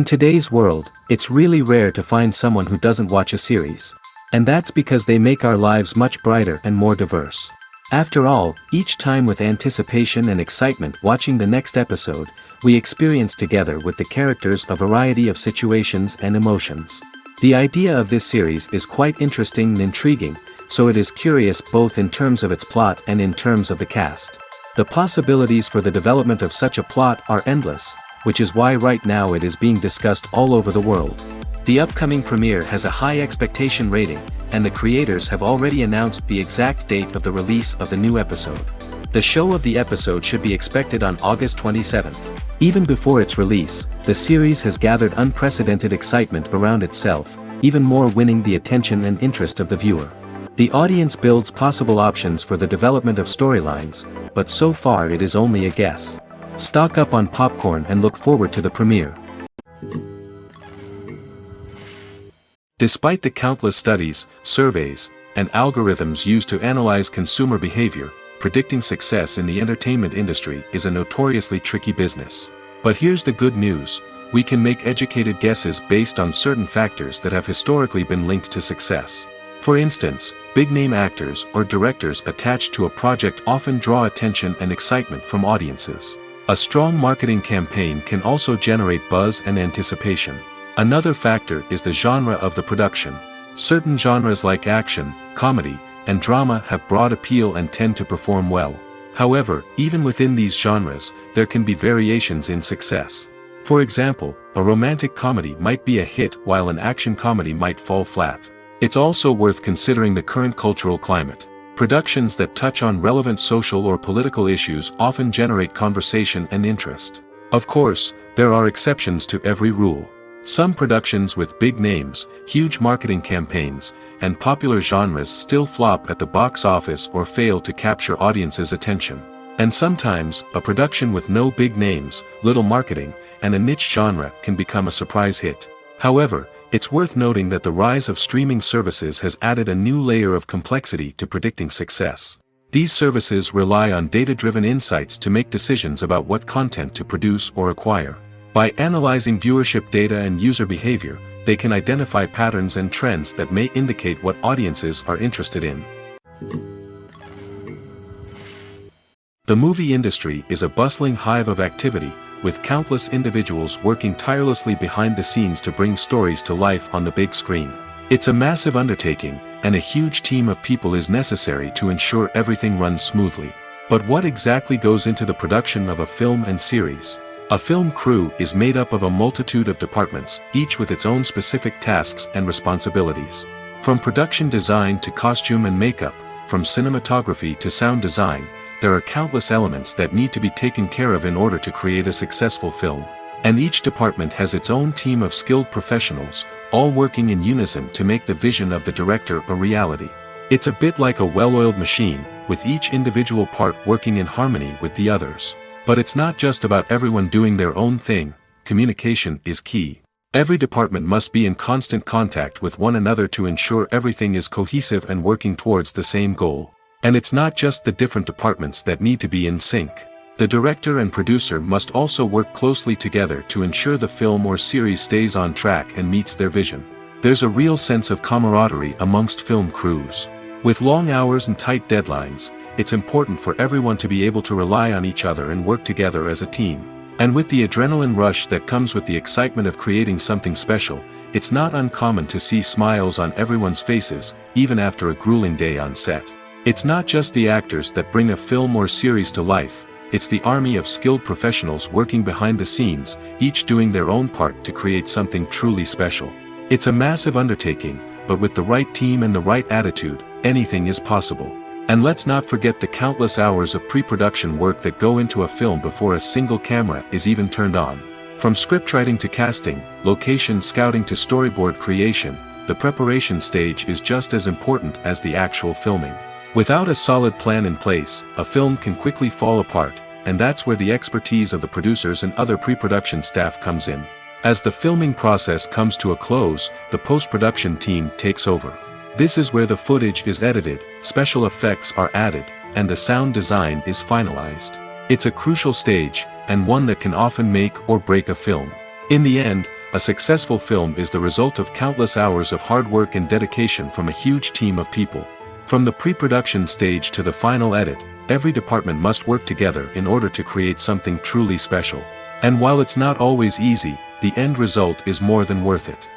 In today's world, it's really rare to find someone who doesn't watch a series. And that's because they make our lives much brighter and more diverse. After all, each time with anticipation and excitement watching the next episode, we experience together with the characters a variety of situations and emotions. The idea of this series is quite interesting and intriguing, so it is curious both in terms of its plot and in terms of the cast. The possibilities for the development of such a plot are endless, which is why right now it is being discussed all over the world. The upcoming premiere has a high expectation rating, and the creators have already announced the exact date of the release of the new episode. The show of the episode should be expected on August 27th. Even before its release, the series has gathered unprecedented excitement around itself, even more winning the attention and interest of the viewer. The audience builds possible options for the development of storylines, but so far it is only a guess. Stock up on popcorn and look forward to the premiere. Despite the countless studies, surveys, and algorithms used to analyze consumer behavior, predicting success in the entertainment industry is a notoriously tricky business. But here's the good news: we can make educated guesses based on certain factors that have historically been linked to success. For instance, big-name actors or directors attached to a project often draw attention and excitement from audiences. A strong marketing campaign can also generate buzz and anticipation. Another factor is the genre of the production. Certain genres like action, comedy, and drama have broad appeal and tend to perform well. However, even within these genres, there can be variations in success. For example, a romantic comedy might be a hit while an action comedy might fall flat. It's also worth considering the current cultural climate. Productions that touch on relevant social or political issues often generate conversation and interest. Of course, there are exceptions to every rule. Some productions with big names, huge marketing campaigns, and popular genres still flop at the box office or fail to capture audiences' attention. And sometimes, a production with no big names, little marketing, and a niche genre can become a surprise hit. However, it's worth noting that the rise of streaming services has added a new layer of complexity to predicting success. These services rely on data-driven insights to make decisions about what content to produce or acquire. By analyzing viewership data and user behavior, they can identify patterns and trends that may indicate what audiences are interested in. The movie industry is a bustling hive of activity, with countless individuals working tirelessly behind the scenes to bring stories to life on the big screen. It's a massive undertaking, and a huge team of people is necessary to ensure everything runs smoothly. But what exactly goes into the production of a film and series? A film crew is made up of a multitude of departments, each with its own specific tasks and responsibilities. From production design to costume and makeup, from cinematography to sound design, there are countless elements that need to be taken care of in order to create a successful film. And each department has its own team of skilled professionals, all working in unison to make the vision of the director a reality. It's a bit like a well-oiled machine, with each individual part working in harmony with the others. But it's not just about everyone doing their own thing. Communication is key. Every department must be in constant contact with one another to ensure everything is cohesive and working towards the same goal. And it's not just the different departments that need to be in sync. The director and producer must also work closely together to ensure the film or series stays on track and meets their vision. There's a real sense of camaraderie amongst film crews. With long hours and tight deadlines, it's important for everyone to be able to rely on each other and work together as a team. And with the adrenaline rush that comes with the excitement of creating something special, it's not uncommon to see smiles on everyone's faces, even after a grueling day on set. It's not just the actors that bring a film or series to life, it's the army of skilled professionals working behind the scenes, each doing their own part to create something truly special. It's a massive undertaking, but with the right team and the right attitude, anything is possible. And let's not forget the countless hours of pre-production work that go into a film before a single camera is even turned on. From scriptwriting to casting, location scouting to storyboard creation, the preparation stage is just as important as the actual filming. Without a solid plan in place, a film can quickly fall apart, and that's where the expertise of the producers and other pre-production staff comes in. As the filming process comes to a close, the post-production team takes over. This is where the footage is edited, special effects are added, and the sound design is finalized. It's a crucial stage, and one that can often make or break a film. In the end, A successful film is the result of countless hours of hard work and dedication from a huge team of people. From the pre-production stage to the final edit, every department must work together in order to create something truly special. And while it's not always easy, the end result is more than worth it.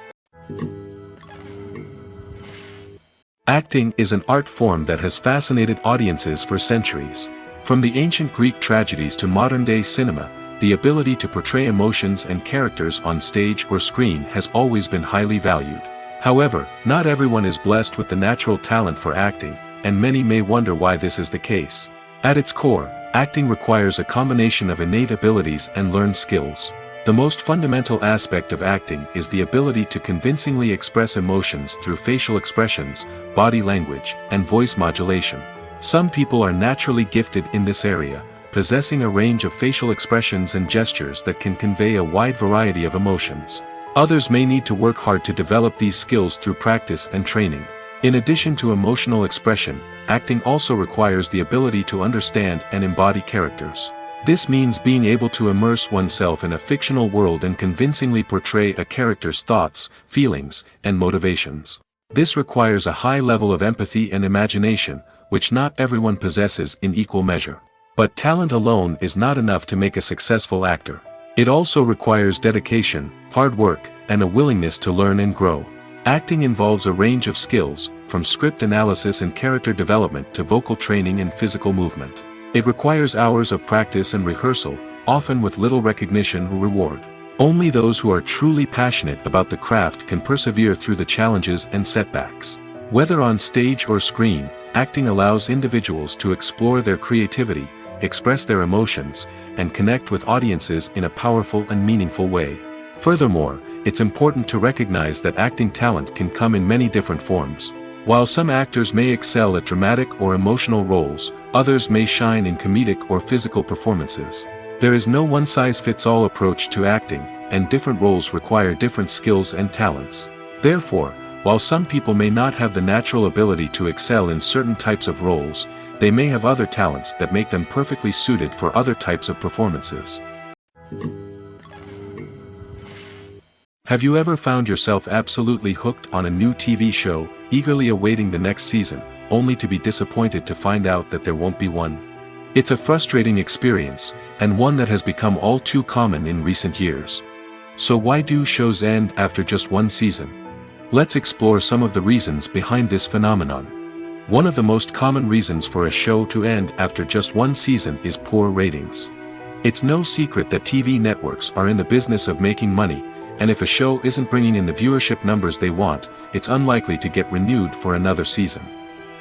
Acting is an art form that has fascinated audiences for centuries. From the ancient Greek tragedies to modern-day cinema, the ability to portray emotions and characters on stage or screen has always been highly valued. However, not everyone is blessed with the natural talent for acting, and many may wonder why this is the case. At its core, acting requires a combination of innate abilities and learned skills. The most fundamental aspect of acting is the ability to convincingly express emotions through facial expressions, body language, and voice modulation. Some people are naturally gifted in this area, possessing a range of facial expressions and gestures that can convey a wide variety of emotions. Others may need to work hard to develop these skills through practice and training. In addition to emotional expression, acting also requires the ability to understand and embody characters. This means being able to immerse oneself in a fictional world and convincingly portray a character's thoughts, feelings, and motivations. This requires a high level of empathy and imagination, which not everyone possesses in equal measure. But talent alone is not enough to make a successful actor. It also requires dedication, hard work, and a willingness to learn and grow. Acting involves a range of skills, from script analysis and character development to vocal training and physical movement. It requires hours of practice and rehearsal, often with little recognition or reward. Only those who are truly passionate about the craft can persevere through the challenges and setbacks. Whether on stage or screen, acting allows individuals to explore their creativity, express their emotions, and connect with audiences in a powerful and meaningful way. Furthermore, it's important to recognize that acting talent can come in many different forms. While some actors may excel at dramatic or emotional roles, others may shine in comedic or physical performances. There is no one-size-fits-all approach to acting, and different roles require different skills and talents. Therefore, while some people may not have the natural ability to excel in certain types of roles, they may have other talents that make them perfectly suited for other types of performances. Have you ever found yourself absolutely hooked on a new TV show, eagerly awaiting the next season, only to be disappointed to find out that there won't be one? It's a frustrating experience, and one that has become all too common in recent years. So why do shows end after just one season? Let's explore some of the reasons behind this phenomenon. One of the most common reasons for a show to end after just one season is poor ratings. It's no secret that TV networks are in the business of making money, and if a show isn't bringing in the viewership numbers they want, it's unlikely to get renewed for another season.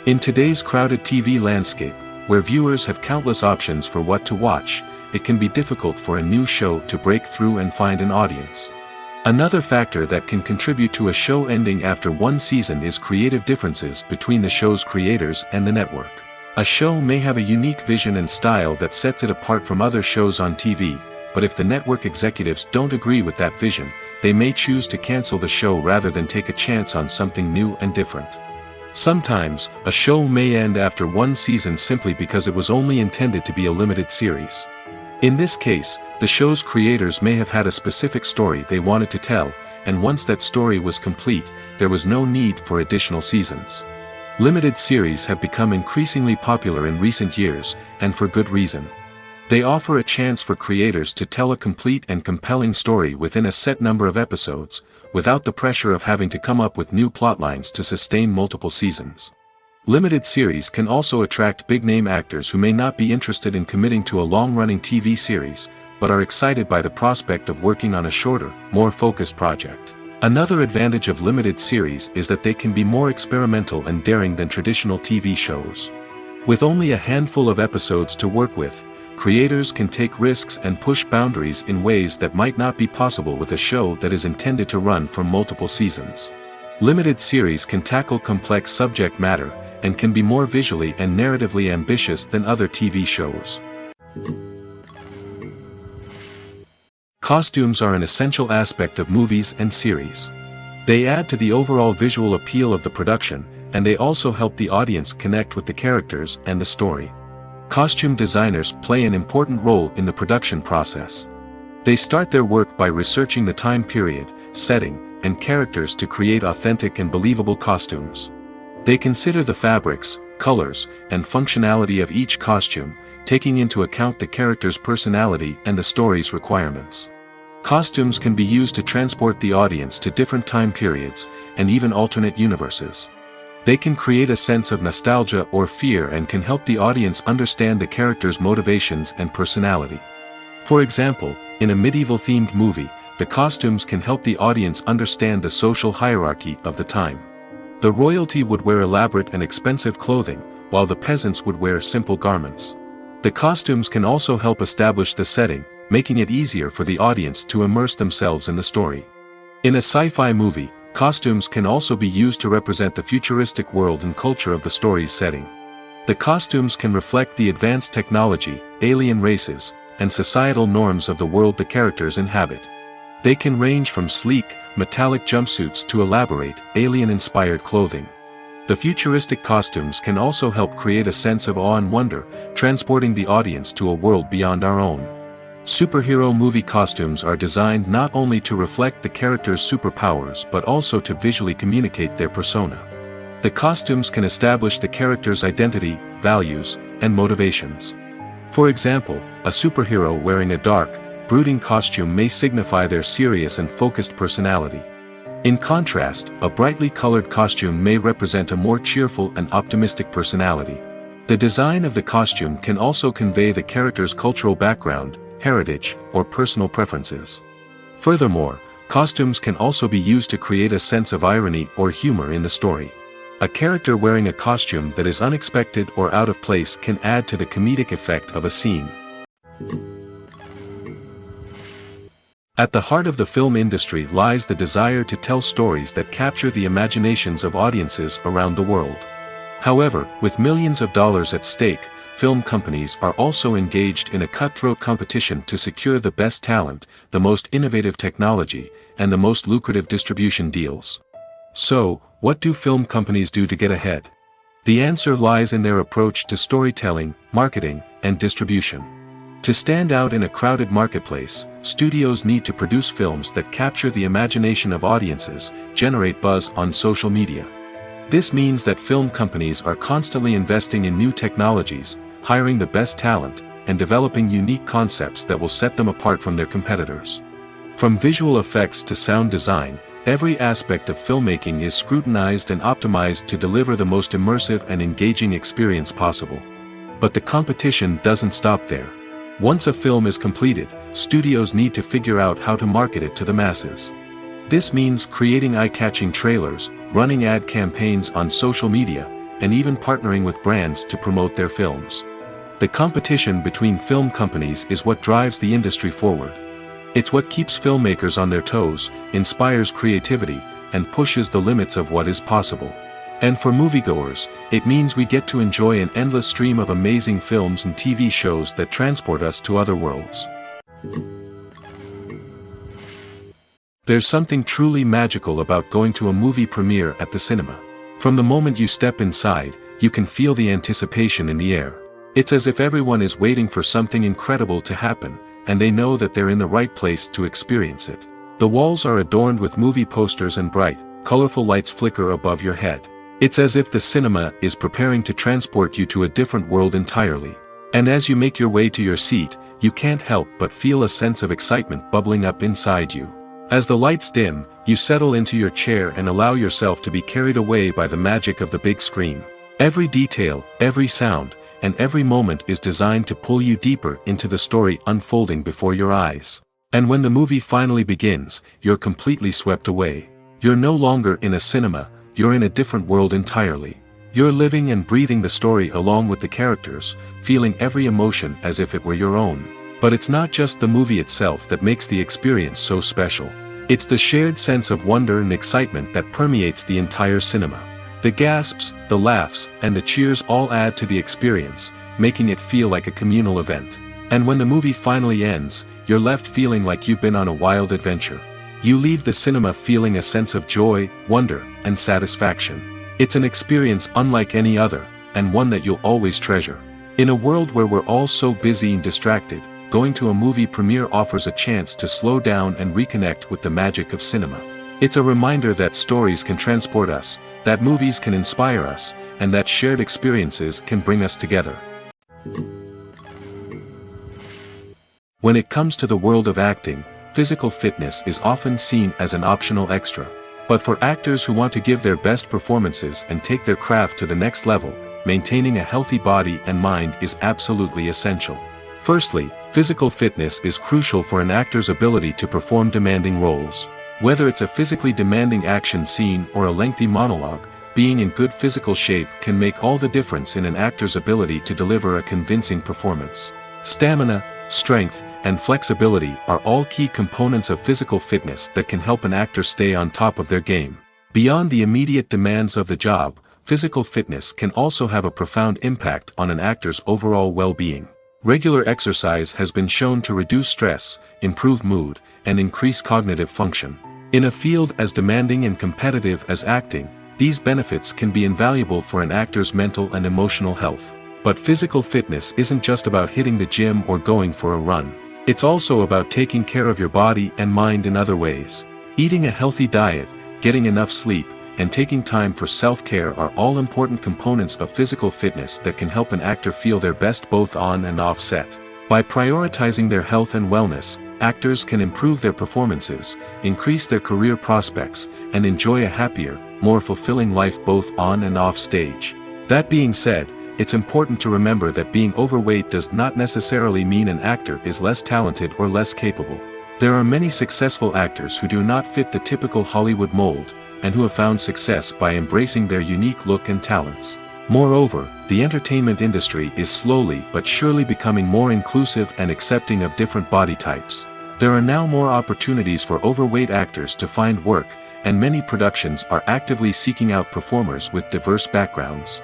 In today's crowded TV landscape, where viewers have countless options for what to watch, it can be difficult for a new show to break through and find an audience. Another factor that can contribute to a show ending after one season is creative differences between the show's creators and the network. A show may have a unique vision and style that sets it apart from other shows on TV, but if the network executives don't agree with that vision, they may choose to cancel the show rather than take a chance on something new and different. Sometimes, a show may end after one season simply because it was only intended to be a limited series. In this case, the show's creators may have had a specific story they wanted to tell, and once that story was complete, there was no need for additional seasons. Limited series have become increasingly popular in recent years, and for good reason. They offer a chance for creators to tell a complete and compelling story within a set number of episodes, without the pressure of having to come up with new plotlines to sustain multiple seasons. Limited series can also attract big-name actors who may not be interested in committing to a long-running TV series, but are excited by the prospect of working on a shorter, more focused project. Another advantage of limited series is that they can be more experimental and daring than traditional TV shows. With only a handful of episodes to work with, creators can take risks and push boundaries in ways that might not be possible with a show that is intended to run for multiple seasons. Limited series can tackle complex subject matter, and can be more visually and narratively ambitious than other TV shows. Costumes are an essential aspect of movies and series. They add to the overall visual appeal of the production, and they also help the audience connect with the characters and the story. Costume designers play an important role in the production process. They start their work by researching the time period, setting, and characters to create authentic and believable costumes. They consider the fabrics, colors, and functionality of each costume, taking into account the character's personality and the story's requirements. Costumes can be used to transport the audience to different time periods, and even alternate universes. They can create a sense of nostalgia or fear and can help the audience understand the character's motivations and personality. For example, in a medieval-themed movie, the costumes can help the audience understand the social hierarchy of the time. The royalty would wear elaborate and expensive clothing, while the peasants would wear simple garments. The costumes can also help establish the setting, making it easier for the audience to immerse themselves in the story. In a sci-fi movie, costumes can also be used to represent the futuristic world and culture of the story's setting. The costumes can reflect the advanced technology, alien races, and societal norms of the world the characters inhabit. They can range from sleek, metallic jumpsuits to elaborate, alien-inspired clothing. The futuristic costumes can also help create a sense of awe and wonder, transporting the audience to a world beyond our own. Superhero movie costumes are designed not only to reflect the character's superpowers but also to visually communicate their persona. The costumes can establish the character's identity, values, and motivations. For example, a superhero wearing a dark, brooding costume may signify their serious and focused personality. In contrast, a brightly colored costume may represent a more cheerful and optimistic personality. The design of the costume can also convey the character's cultural background, heritage, or personal preferences. Furthermore, costumes can also be used to create a sense of irony or humor in the story. A character wearing a costume that is unexpected or out of place can add to the comedic effect of a scene. At the heart of the film industry lies the desire to tell stories that capture the imaginations of audiences around the world. However, with millions of dollars at stake, film companies are also engaged in a cutthroat competition to secure the best talent, the most innovative technology, and the most lucrative distribution deals. So, what do film companies do to get ahead? The answer lies in their approach to storytelling, marketing, and distribution. To stand out in a crowded marketplace, studios need to produce films that capture the imagination of audiences, generate buzz on social media. This means that film companies are constantly investing in new technologies, hiring the best talent, and developing unique concepts that will set them apart from their competitors. From visual effects to sound design, every aspect of filmmaking is scrutinized and optimized to deliver the most immersive and engaging experience possible. But the competition doesn't stop there. Once a film is completed, studios need to figure out how to market it to the masses. This means creating eye-catching trailers, running ad campaigns on social media, and even partnering with brands to promote their films. The competition between film companies is what drives the industry forward. It's what keeps filmmakers on their toes, inspires creativity, and pushes the limits of what is possible. And for moviegoers, it means we get to enjoy an endless stream of amazing films and TV shows that transport us to other worlds. There's something truly magical about going to a movie premiere at the cinema. From the moment you step inside, you can feel the anticipation in the air. It's as if everyone is waiting for something incredible to happen, and they know that they're in the right place to experience it. The walls are adorned with movie posters and bright, colorful lights flicker above your head. It's as if the cinema is preparing to transport you to a different world entirely. And as you make your way to your seat, you can't help but feel a sense of excitement bubbling up inside you. As the lights dim, you settle into your chair and allow yourself to be carried away by the magic of the big screen. Every detail, every sound, and every moment is designed to pull you deeper into the story unfolding before your eyes. And when the movie finally begins, you're completely swept away. You're no longer in a cinema, you're in a different world entirely. You're living and breathing the story along with the characters, feeling every emotion as if it were your own. But it's not just the movie itself that makes the experience so special. It's the shared sense of wonder and excitement that permeates the entire cinema. The gasps, the laughs, and the cheers all add to the experience, making it feel like a communal event. And when the movie finally ends, you're left feeling like you've been on a wild adventure. You leave the cinema feeling a sense of joy, wonder, and satisfaction. It's an experience unlike any other, and one that you'll always treasure. In a world where we're all so busy and distracted, going to a movie premiere offers a chance to slow down and reconnect with the magic of cinema. It's a reminder that stories can transport us, that movies can inspire us, and that shared experiences can bring us together. When it comes to the world of acting, physical fitness is often seen as an optional extra. But for actors who want to give their best performances and take their craft to the next level, maintaining a healthy body and mind is absolutely essential. Firstly, physical fitness is crucial for an actor's ability to perform demanding roles. Whether it's a physically demanding action scene or a lengthy monologue, being in good physical shape can make all the difference in an actor's ability to deliver a convincing performance. Stamina, strength, and flexibility are all key components of physical fitness that can help an actor stay on top of their game. Beyond the immediate demands of the job, physical fitness can also have a profound impact on an actor's overall well-being. Regular exercise has been shown to reduce stress, improve mood, and increase cognitive function. In a field as demanding and competitive as acting, these benefits can be invaluable for an actor's mental and emotional health. But physical fitness isn't just about hitting the gym or going for a run. It's also about taking care of your body and mind in other ways. Eating a healthy diet, getting enough sleep, and taking time for self-care are all important components of physical fitness that can help an actor feel their best both on and off set. By prioritizing their health and wellness, actors can improve their performances, increase their career prospects, and enjoy a happier, more fulfilling life both on and off stage. That being said, it's important to remember that being overweight does not necessarily mean an actor is less talented or less capable. There are many successful actors who do not fit the typical Hollywood mold, and who have found success by embracing their unique look and talents. Moreover, the entertainment industry is slowly but surely becoming more inclusive and accepting of different body types. There are now more opportunities for overweight actors to find work, and many productions are actively seeking out performers with diverse backgrounds.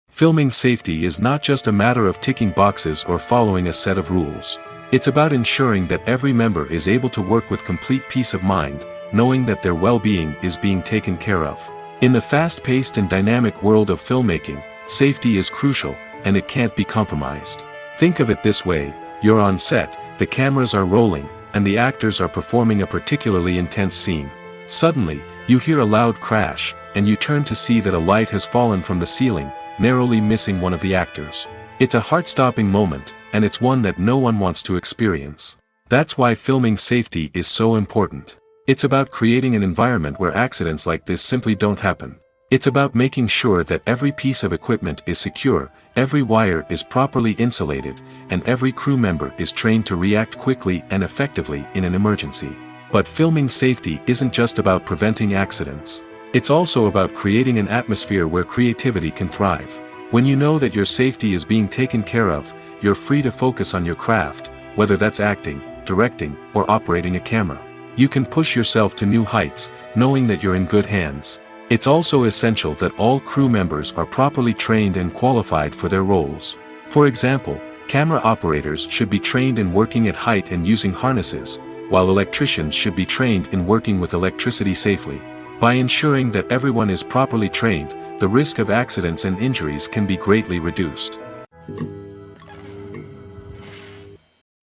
Filming safety is not just a matter of ticking boxes or following a set of rules. It's about ensuring that every member is able to work with complete peace of mind, knowing that their well-being is being taken care of. In the fast-paced and dynamic world of filmmaking, safety is crucial, and it can't be compromised. Think of it this way: you're on set, the cameras are rolling, and the actors are performing a particularly intense scene. Suddenly, you hear a loud crash, and you turn to see that a light has fallen from the ceiling, narrowly missing one of the actors. It's a heart-stopping moment, and it's one that no one wants to experience. That's why filming safety is so important. It's about creating an environment where accidents like this simply don't happen. It's about making sure that every piece of equipment is secure, every wire is properly insulated, and every crew member is trained to react quickly and effectively in an emergency. But filming safety isn't just about preventing accidents. It's also about creating an atmosphere where creativity can thrive. When you know that your safety is being taken care of, you're free to focus on your craft, whether that's acting, directing, or operating a camera. You can push yourself to new heights, knowing that you're in good hands. It's also essential that all crew members are properly trained and qualified for their roles. For example, camera operators should be trained in working at height and using harnesses, while electricians should be trained in working with electricity safely. By ensuring that everyone is properly trained, the risk of accidents and injuries can be greatly reduced.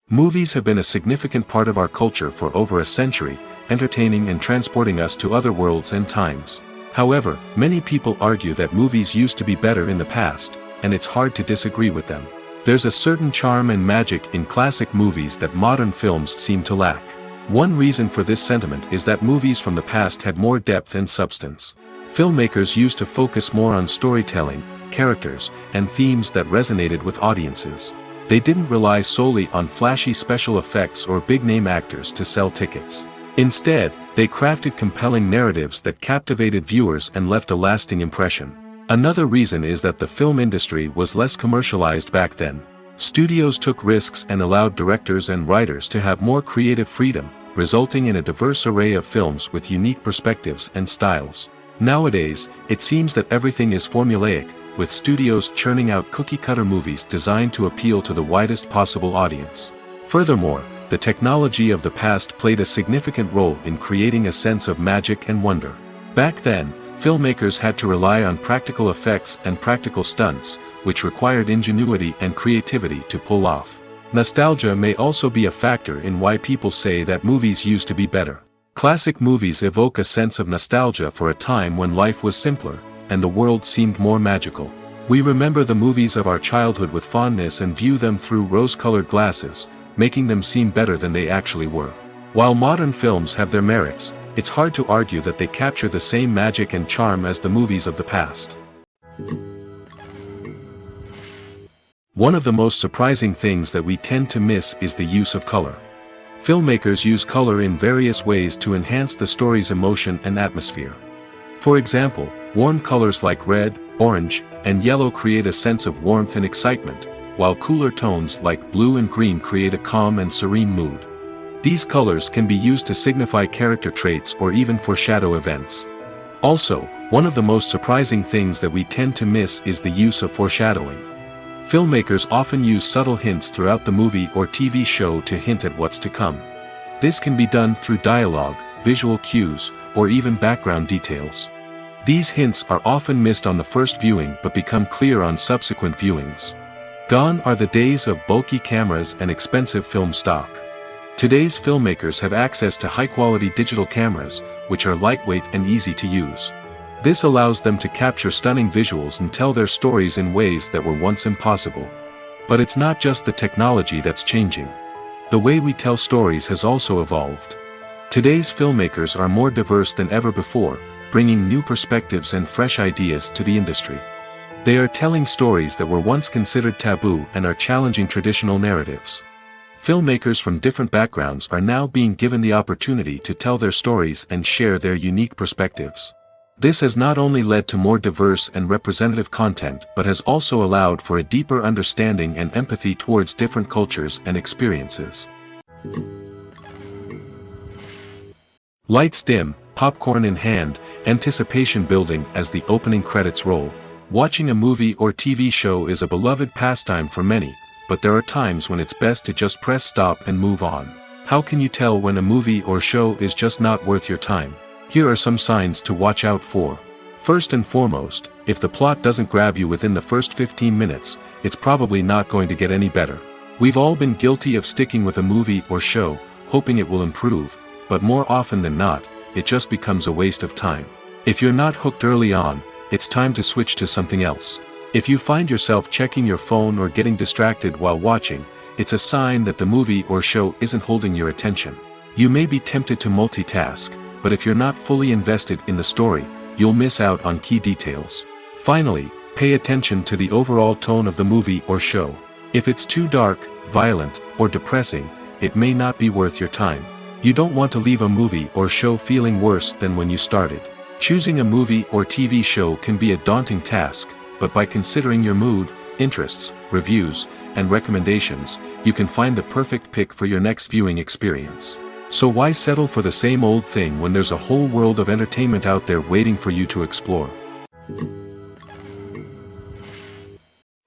Movies have been a significant part of our culture for over a century, entertaining and transporting us to other worlds and times. However, many people argue that movies used to be better in the past, and it's hard to disagree with them. There's a certain charm and magic in classic movies that modern films seem to lack. One reason for this sentiment is that movies from the past had more depth and substance. Filmmakers used to focus more on storytelling, characters, and themes that resonated with audiences. They didn't rely solely on flashy special effects or big-name actors to sell tickets. Instead, they crafted compelling narratives that captivated viewers and left a lasting impression. Another reason is that the film industry was less commercialized back then. Studios took risks and allowed directors and writers to have more creative freedom, resulting in a diverse array of films with unique perspectives and styles. Nowadays, it seems that everything is formulaic, with studios churning out cookie-cutter movies designed to appeal to the widest possible audience. Furthermore, the technology of the past played a significant role in creating a sense of magic and wonder. Back then, filmmakers had to rely on practical effects and practical stunts, which required ingenuity and creativity to pull off. Nostalgia may also be a factor in why people say that movies used to be better. Classic movies evoke a sense of nostalgia for a time when life was simpler, and the world seemed more magical. We remember the movies of our childhood with fondness and view them through rose-colored glasses, making them seem better than they actually were. While modern films have their merits, it's hard to argue that they capture the same magic and charm as the movies of the past. One of the most surprising things that we tend to miss is the use of color. Filmmakers use color in various ways to enhance the story's emotion and atmosphere. For example, warm colors like red, orange, and yellow create a sense of warmth and excitement, while cooler tones like blue and green create a calm and serene mood. These colors can be used to signify character traits or even foreshadow events. Also, one of the most surprising things that we tend to miss is the use of foreshadowing. Filmmakers often use subtle hints throughout the movie or TV show to hint at what's to come. This can be done through dialogue, visual cues, or even background details. These hints are often missed on the first viewing but become clear on subsequent viewings. Gone are the days of bulky cameras and expensive film stock. Today's filmmakers have access to high-quality digital cameras, which are lightweight and easy to use. This allows them to capture stunning visuals and tell their stories in ways that were once impossible. But it's not just the technology that's changing. The way we tell stories has also evolved. Today's filmmakers are more diverse than ever before, bringing new perspectives and fresh ideas to the industry. They are telling stories that were once considered taboo and are challenging traditional narratives. Filmmakers from different backgrounds are now being given the opportunity to tell their stories and share their unique perspectives. This has not only led to more diverse and representative content but has also allowed for a deeper understanding and empathy towards different cultures and experiences. Lights dim, popcorn in hand, anticipation building as the opening credits roll. Watching a movie or TV show is a beloved pastime for many, but there are times when it's best to just press stop and move on. How can you tell when a movie or show is just not worth your time? Here are some signs to watch out for. First and foremost, if the plot doesn't grab you within the first 15 minutes, it's probably not going to get any better. We've all been guilty of sticking with a movie or show, hoping it will improve, but more often than not, it just becomes a waste of time. If you're not hooked early on, it's time to switch to something else. If you find yourself checking your phone or getting distracted while watching, it's a sign that the movie or show isn't holding your attention. You may be tempted to multitask, but if you're not fully invested in the story, you'll miss out on key details. Finally, pay attention to the overall tone of the movie or show. If it's too dark, violent, or depressing, it may not be worth your time. You don't want to leave a movie or show feeling worse than when you started. Choosing a movie or TV show can be a daunting task, but by considering your mood, interests, reviews, and recommendations, you can find the perfect pick for your next viewing experience. So why settle for the same old thing when there's a whole world of entertainment out there waiting for you to explore?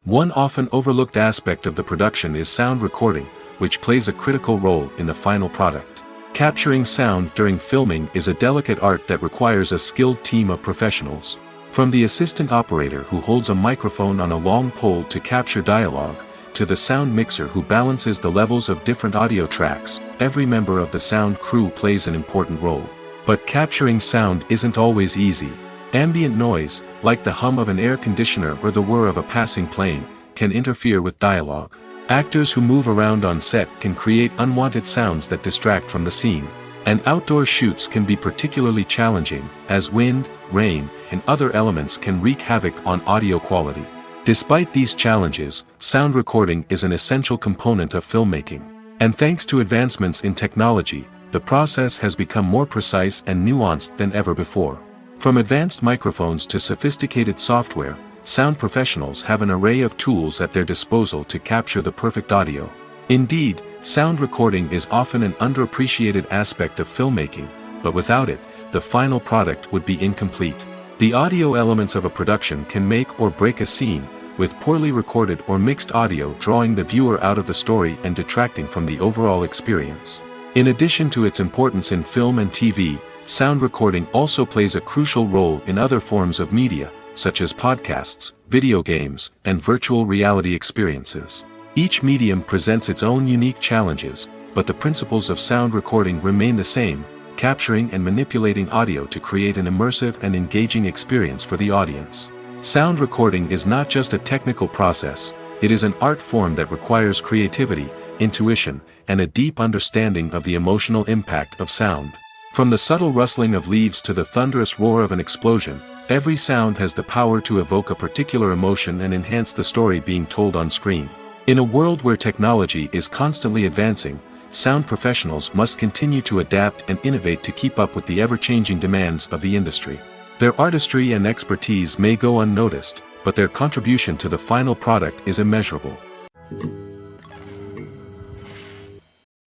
One often overlooked aspect of the production is sound recording, which plays a critical role in the final product. Capturing sound during filming is a delicate art that requires a skilled team of professionals. From the assistant operator who holds a microphone on a long pole to capture dialogue, to the sound mixer who balances the levels of different audio tracks, every member of the sound crew plays an important role. But capturing sound isn't always easy. Ambient noise, like the hum of an air conditioner or the whir of a passing plane, can interfere with dialogue. Actors who move around on set can create unwanted sounds that distract from the scene. And outdoor shoots can be particularly challenging, as wind, rain, and other elements can wreak havoc on audio quality. Despite these challenges, sound recording is an essential component of filmmaking. And thanks to advancements in technology, the process has become more precise and nuanced than ever before. From advanced microphones to sophisticated software, sound professionals have an array of tools at their disposal to capture the perfect audio. Indeed, sound recording is often an underappreciated aspect of filmmaking, but without it, the final product would be incomplete. The audio elements of a production can make or break a scene, with poorly recorded or mixed audio drawing the viewer out of the story and detracting from the overall experience. In addition to its importance in film and TV, sound recording also plays a crucial role in other forms of media, such as podcasts, video games, and virtual reality experiences. Each medium presents its own unique challenges, but the principles of sound recording remain the same, capturing and manipulating audio to create an immersive and engaging experience for the audience. Sound recording is not just a technical process, it is an art form that requires creativity, intuition, and a deep understanding of the emotional impact of sound. From the subtle rustling of leaves to the thunderous roar of an explosion, every sound has the power to evoke a particular emotion and enhance the story being told on screen. In a world where technology is constantly advancing, sound professionals must continue to adapt and innovate to keep up with the ever-changing demands of the industry. Their artistry and expertise may go unnoticed, but their contribution to the final product is immeasurable.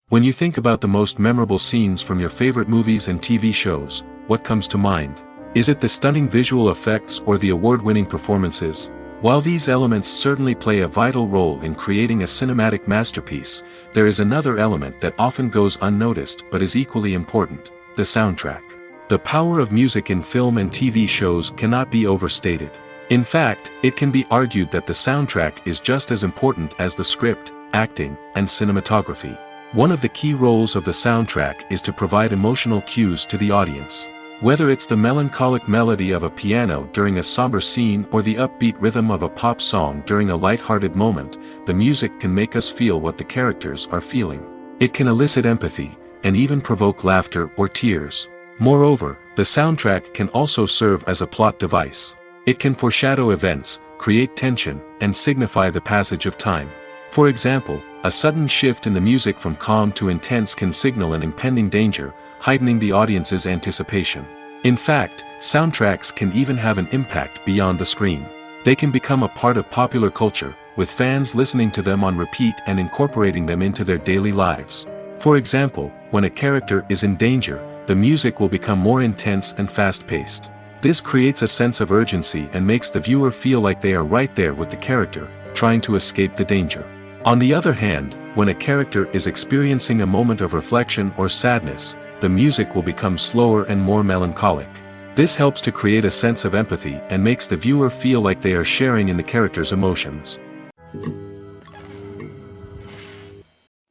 When you think about the most memorable scenes from your favorite movies and TV shows, what comes to mind? Is it the stunning visual effects or the award-winning performances? While these elements certainly play a vital role in creating a cinematic masterpiece, there is another element that often goes unnoticed but is equally important: the soundtrack. The power of music in film and TV shows cannot be overstated. In fact, it can be argued that the soundtrack is just as important as the script, acting, and cinematography. One of the key roles of the soundtrack is to provide emotional cues to the audience. Whether it's the melancholic melody of a piano during a somber scene or the upbeat rhythm of a pop song during a light-hearted moment, the music can make us feel what the characters are feeling. It can elicit empathy, and even provoke laughter or tears. Moreover, the soundtrack can also serve as a plot device. It can foreshadow events, create tension, and signify the passage of time. For example, a sudden shift in the music from calm to intense can signal an impending danger, heightening the audience's anticipation. In fact, soundtracks can even have an impact beyond the screen. They can become a part of popular culture, with fans listening to them on repeat and incorporating them into their daily lives. For example, when a character is in danger, the music will become more intense and fast-paced. This creates a sense of urgency and makes the viewer feel like they are right there with the character, trying to escape the danger. On the other hand, when a character is experiencing a moment of reflection or sadness, the music will become slower and more melancholic. This helps to create a sense of empathy and makes the viewer feel like they are sharing in the character's emotions.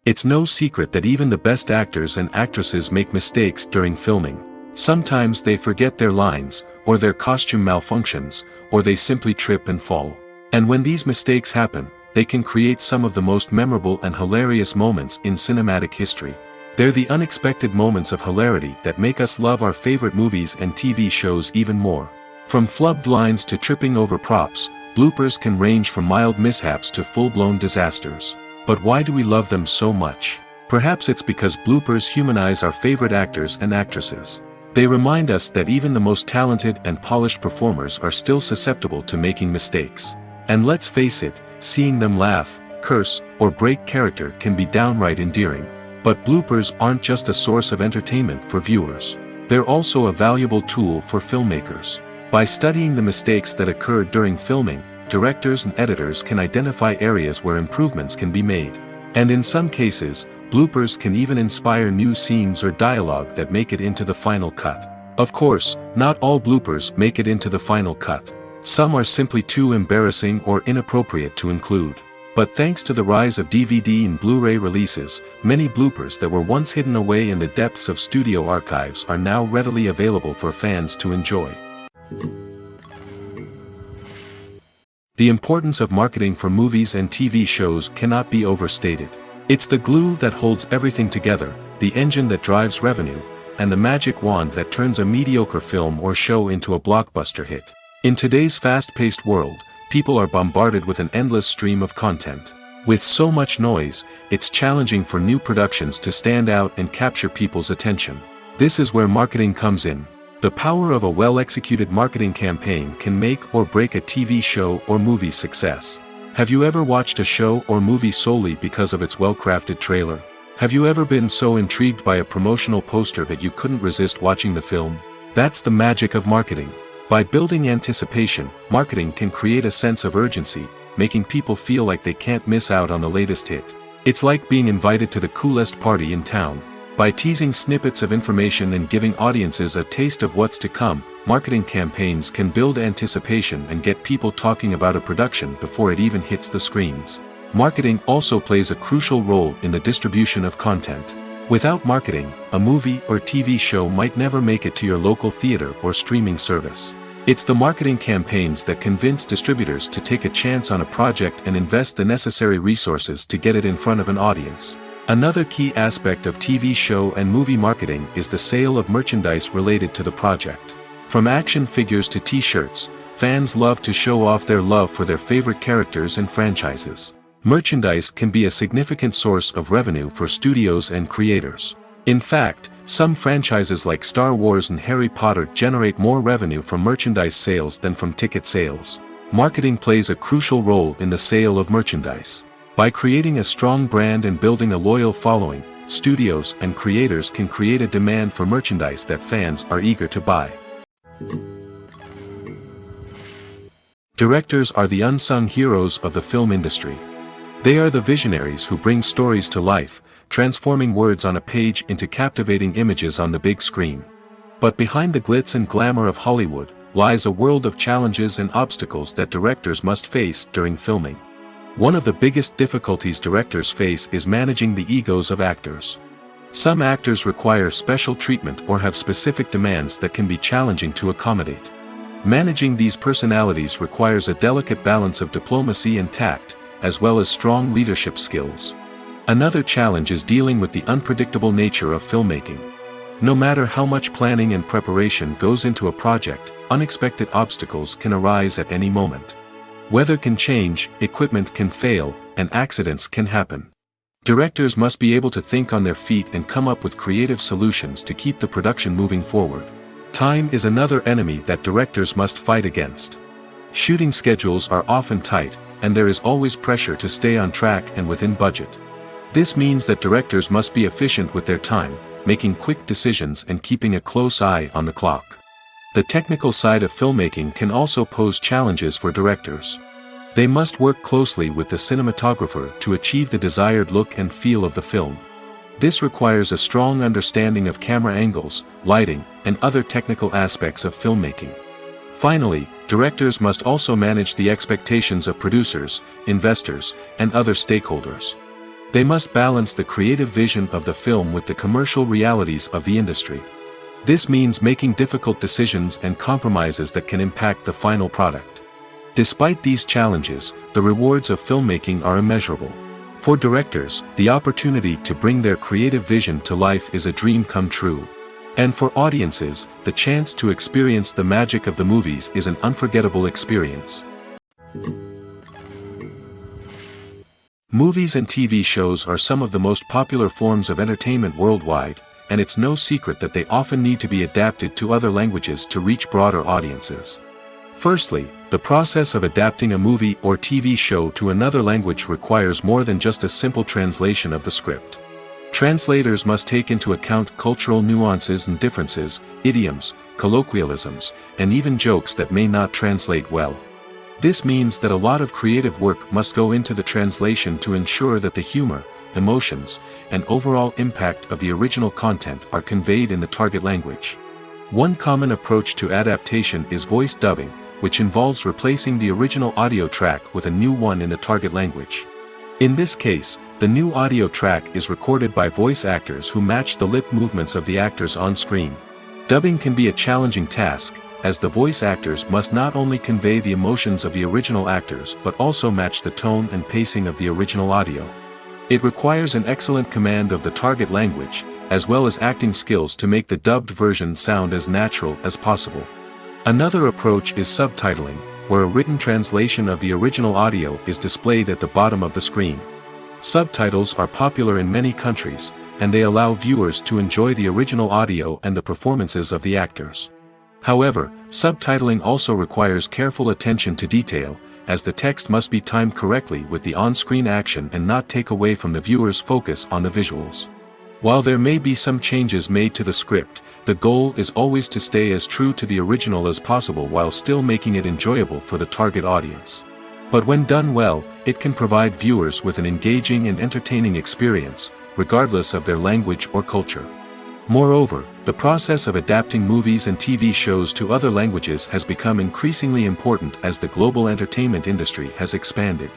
It's no secret that even the best actors and actresses make mistakes during filming. Sometimes they forget their lines, or their costume malfunctions, or they simply trip and fall. And when these mistakes happen, they can create some of the most memorable and hilarious moments in cinematic history. They're the unexpected moments of hilarity that make us love our favorite movies and TV shows even more. From flubbed lines to tripping over props, bloopers can range from mild mishaps to full-blown disasters. But why do we love them so much? Perhaps it's because bloopers humanize our favorite actors and actresses. They remind us that even the most talented and polished performers are still susceptible to making mistakes. And let's face it, seeing them laugh, curse, or break character can be downright endearing. But bloopers aren't just a source of entertainment for viewers. They're also a valuable tool for filmmakers. By studying the mistakes that occurred during filming, directors and editors can identify areas where improvements can be made. And in some cases, bloopers can even inspire new scenes or dialogue that make it into the final cut. Of course, not all bloopers make it into the final cut. Some are simply too embarrassing or inappropriate to include. But thanks to the rise of DVD and Blu-ray releases, many bloopers that were once hidden away in the depths of studio archives are now readily available for fans to enjoy. The importance of marketing for movies and TV shows cannot be overstated. It's the glue that holds everything together, the engine that drives revenue, and the magic wand that turns a mediocre film or show into a blockbuster hit. In today's fast-paced world, people are bombarded with an endless stream of content. With so much noise, it's challenging for new productions to stand out and capture people's attention. This is where marketing comes in. The power of a well-executed marketing campaign can make or break a TV show or movie's success. Have you ever watched a show or movie solely because of its well-crafted trailer? Have you ever been so intrigued by a promotional poster that you couldn't resist watching the film? That's the magic of marketing. By building anticipation, marketing can create a sense of urgency, making people feel like they can't miss out on the latest hit. It's like being invited to the coolest party in town. By teasing snippets of information and giving audiences a taste of what's to come, marketing campaigns can build anticipation and get people talking about a production before it even hits the screens. Marketing also plays a crucial role in the distribution of content. Without marketing, a movie or TV show might never make it to your local theater or streaming service. It's the marketing campaigns that convince distributors to take a chance on a project and invest the necessary resources to get it in front of an audience. Another key aspect of TV show and movie marketing is the sale of merchandise related to the project. From action figures to t-shirts, fans love to show off their love for their favorite characters and franchises. Merchandise can be a significant source of revenue for studios and creators. In fact, some franchises like Star Wars and Harry Potter generate more revenue from merchandise sales than from ticket sales. Marketing plays a crucial role in the sale of merchandise. By creating a strong brand and building a loyal following, studios and creators can create a demand for merchandise that fans are eager to buy. Directors are the unsung heroes of the film industry. They are the visionaries who bring stories to life, transforming words on a page into captivating images on the big screen. But behind the glitz and glamour of Hollywood lies a world of challenges and obstacles that directors must face during filming. One of the biggest difficulties directors face is managing the egos of actors. Some actors require special treatment or have specific demands that can be challenging to accommodate. Managing these personalities requires a delicate balance of diplomacy and tact, as well as strong leadership skills. Another challenge is dealing with the unpredictable nature of filmmaking. No matter how much planning and preparation goes into a project, unexpected obstacles can arise at any moment. Weather can change, equipment can fail, and accidents can happen. Directors must be able to think on their feet and come up with creative solutions to keep the production moving forward. Time is another enemy that directors must fight against. Shooting schedules are often tight, and there is always pressure to stay on track and within budget. This means that directors must be efficient with their time, making quick decisions and keeping a close eye on the clock. The technical side of filmmaking can also pose challenges for directors. They must work closely with the cinematographer to achieve the desired look and feel of the film. This requires a strong understanding of camera angles, lighting, and other technical aspects of filmmaking. Finally, directors must also manage the expectations of producers, investors, and other stakeholders. They must balance the creative vision of the film with the commercial realities of the industry. This means making difficult decisions and compromises that can impact the final product. Despite these challenges, the rewards of filmmaking are immeasurable. For directors, the opportunity to bring their creative vision to life is a dream come true. And for audiences, the chance to experience the magic of the movies is an unforgettable experience. Movies and TV shows are some of the most popular forms of entertainment worldwide, and it's no secret that they often need to be adapted to other languages to reach broader audiences. Firstly, the process of adapting a movie or TV show to another language requires more than just a simple translation of the script. Translators must take into account cultural nuances and differences, idioms, colloquialisms, and even jokes that may not translate well. This means that a lot of creative work must go into the translation to ensure that the humor, emotions, and overall impact of the original content are conveyed in the target language. One common approach to adaptation is voice dubbing, which involves replacing the original audio track with a new one in the target language. In this case, the new audio track is recorded by voice actors who match the lip movements of the actors on screen. Dubbing can be a challenging task, as the voice actors must not only convey the emotions of the original actors but also match the tone and pacing of the original audio. It requires an excellent command of the target language, as well as acting skills to make the dubbed version sound as natural as possible. Another approach is subtitling, where a written translation of the original audio is displayed at the bottom of the screen. Subtitles are popular in many countries, and they allow viewers to enjoy the original audio and the performances of the actors. However, subtitling also requires careful attention to detail, as the text must be timed correctly with the on-screen action and not take away from the viewer's focus on the visuals. While there may be some changes made to the script, the goal is always to stay as true to the original as possible while still making it enjoyable for the target audience. But when done well, it can provide viewers with an engaging and entertaining experience, regardless of their language or culture. Moreover, the process of adapting movies and TV shows to other languages has become increasingly important as the global entertainment industry has expanded.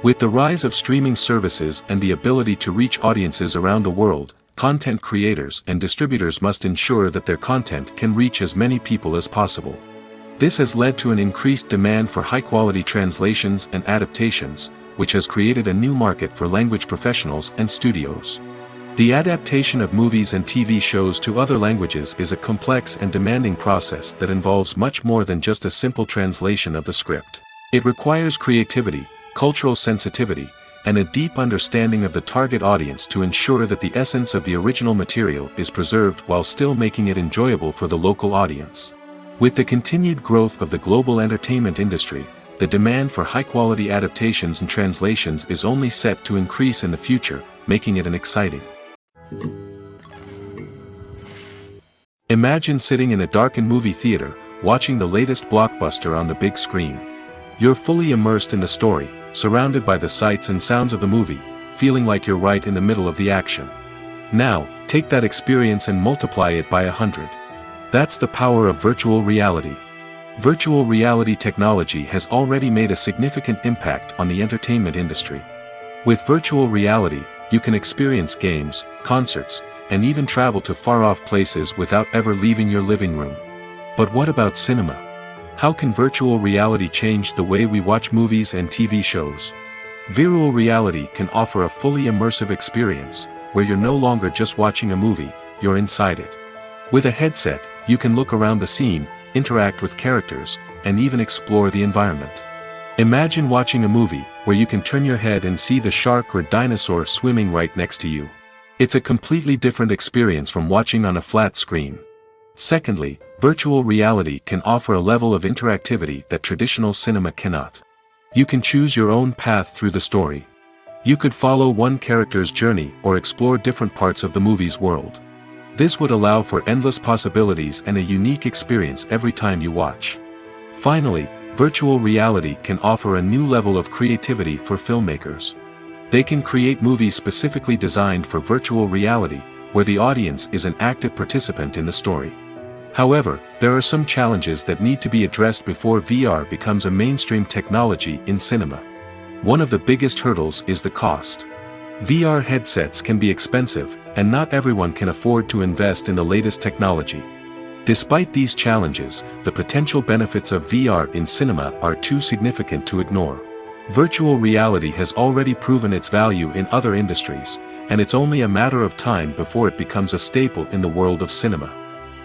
With the rise of streaming services and the ability to reach audiences around the world, content creators and distributors must ensure that their content can reach as many people as possible. This has led to an increased demand for high-quality translations and adaptations, which has created a new market for language professionals and studios. The adaptation of movies and TV shows to other languages is a complex and demanding process that involves much more than just a simple translation of the script. It requires creativity, cultural sensitivity, and a deep understanding of the target audience to ensure that the essence of the original material is preserved while still making it enjoyable for the local audience. With the continued growth of the global entertainment industry, the demand for high-quality adaptations and translations is only set to increase in the future, making it an exciting. Imagine sitting in a darkened movie theater, watching the latest blockbuster on the big screen. You're fully immersed in the story, surrounded by the sights and sounds of the movie, feeling like you're right in the middle of the action. Now, take that experience and multiply it by 100. That's the power of virtual reality. Virtual reality technology has already made a significant impact on the entertainment industry. With virtual reality, you can experience games, concerts, and even travel to far-off places without ever leaving your living room. But what about cinema? How can virtual reality change the way we watch movies and TV shows? Virtual reality can offer a fully immersive experience, where you're no longer just watching a movie, you're inside it. With a headset, you can look around the scene, interact with characters, and even explore the environment. Imagine watching a movie where you can turn your head and see the shark or dinosaur swimming right next to you. It's a completely different experience from watching on a flat screen. Secondly, virtual reality can offer a level of interactivity that traditional cinema cannot. You can choose your own path through the story. You could follow one character's journey or explore different parts of the movie's world. This would allow for endless possibilities and a unique experience every time you watch. Finally, virtual reality can offer a new level of creativity for filmmakers. They can create movies specifically designed for virtual reality, where the audience is an active participant in the story. However, there are some challenges that need to be addressed before VR becomes a mainstream technology in cinema. One of the biggest hurdles is the cost. VR headsets can be expensive, and not everyone can afford to invest in the latest technology. Despite these challenges, the potential benefits of VR in cinema are too significant to ignore. Virtual reality has already proven its value in other industries, and it's only a matter of time before it becomes a staple in the world of cinema.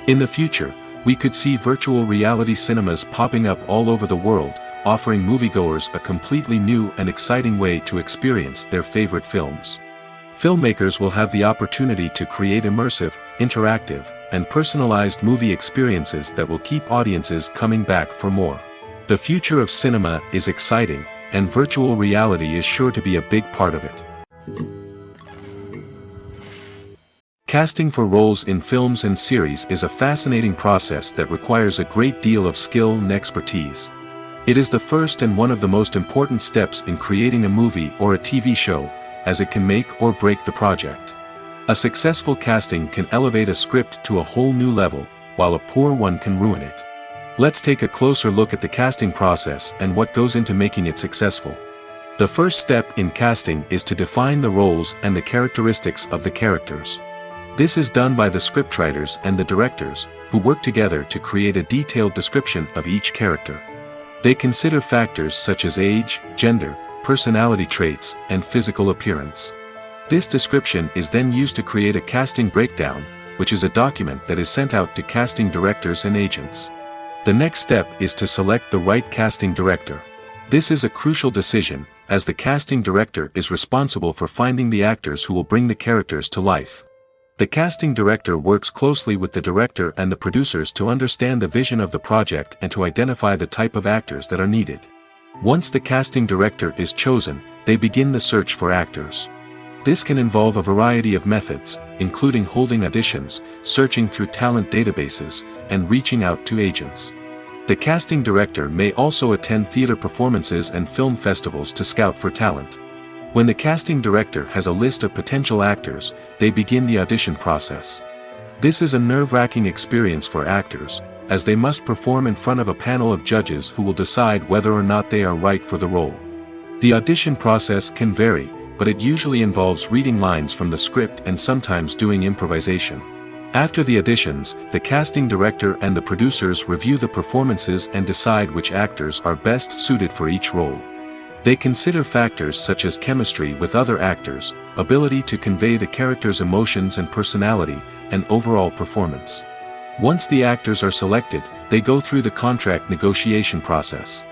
In the future, we could see virtual reality cinemas popping up all over the world, offering moviegoers a completely new and exciting way to experience their favorite films. Filmmakers will have the opportunity to create immersive, interactive, and personalized movie experiences that will keep audiences coming back for more. The future of cinema is exciting, and virtual reality is sure to be a big part of it. Casting for roles in films and series is a fascinating process that requires a great deal of skill and expertise. It is the first and one of the most important steps in creating a movie or a TV show, as it can make or break the project. A successful casting can elevate a script to a whole new level, while a poor one can ruin it. Let's take a closer look at the casting process and what goes into making it successful. The first step in casting is to define the roles and the characteristics of the characters. This is done by the scriptwriters and the directors, who work together to create a detailed description of each character. They consider factors such as age, gender, personality traits, and physical appearance. This description is then used to create a casting breakdown, which is a document that is sent out to casting directors and agents. The next step is to select the right casting director. This is a crucial decision, as the casting director is responsible for finding the actors who will bring the characters to life. The casting director works closely with the director and the producers to understand the vision of the project and to identify the type of actors that are needed. Once the casting director is chosen, they begin the search for actors. This can involve a variety of methods, including holding auditions, searching through talent databases, and reaching out to agents. The casting director may also attend theater performances and film festivals to scout for talent. When the casting director has a list of potential actors, they begin the audition process. This is a nerve-wracking experience for actors, as they must perform in front of a panel of judges who will decide whether or not they are right for the role. The audition process can vary, but it usually involves reading lines from the script and sometimes doing improvisation. After the auditions, the casting director and the producers review the performances and decide which actors are best suited for each role. They consider factors such as chemistry with other actors, ability to convey the character's emotions and personality, and overall performance. Once the actors are selected, they go through the contract negotiation process.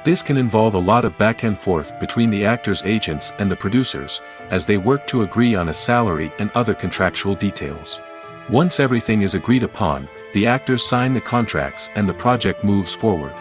This can involve a lot of back and forth between the actors' agents and the producers, as they work to agree on a salary and other contractual details. Once everything is agreed upon, the actors sign the contracts and the project moves forward.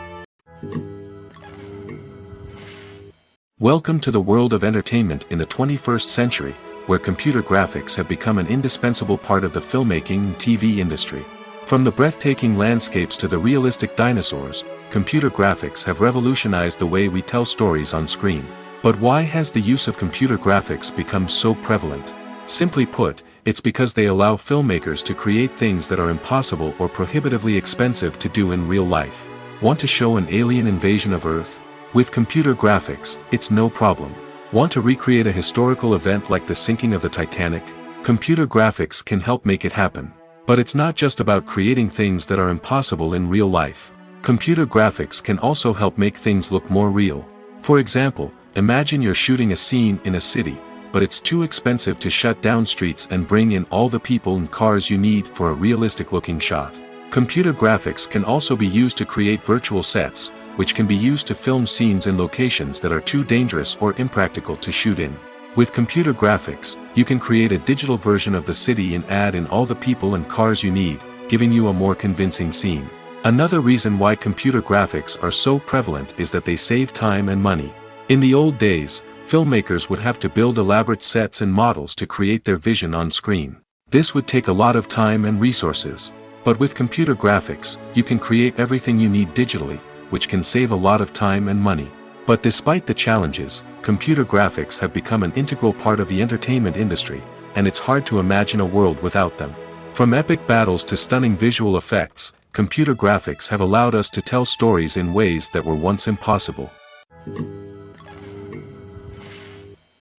Welcome to the world of entertainment in the 21st century, where computer graphics have become an indispensable part of the filmmaking and TV industry. From the breathtaking landscapes to the realistic dinosaurs, computer graphics have revolutionized the way we tell stories on screen. But why has the use of computer graphics become so prevalent? Simply put, it's because they allow filmmakers to create things that are impossible or prohibitively expensive to do in real life. Want to show an alien invasion of Earth? With computer graphics, it's no problem. Want to recreate a historical event like the sinking of the Titanic? Computer graphics can help make it happen. But it's not just about creating things that are impossible in real life. Computer graphics can also help make things look more real. For example, imagine you're shooting a scene in a city, but it's too expensive to shut down streets and bring in all the people and cars you need for a realistic-looking shot. Computer graphics can also be used to create virtual sets, which can be used to film scenes in locations that are too dangerous or impractical to shoot in. With computer graphics, you can create a digital version of the city and add in all the people and cars you need, giving you a more convincing scene. Another reason why computer graphics are so prevalent is that they save time and money. In the old days, filmmakers would have to build elaborate sets and models to create their vision on screen. This would take a lot of time and resources. But with computer graphics, you can create everything you need digitally, which can save a lot of time and money. But despite the challenges, computer graphics have become an integral part of the entertainment industry, and it's hard to imagine a world without them. From epic battles to stunning visual effects, computer graphics have allowed us to tell stories in ways that were once impossible.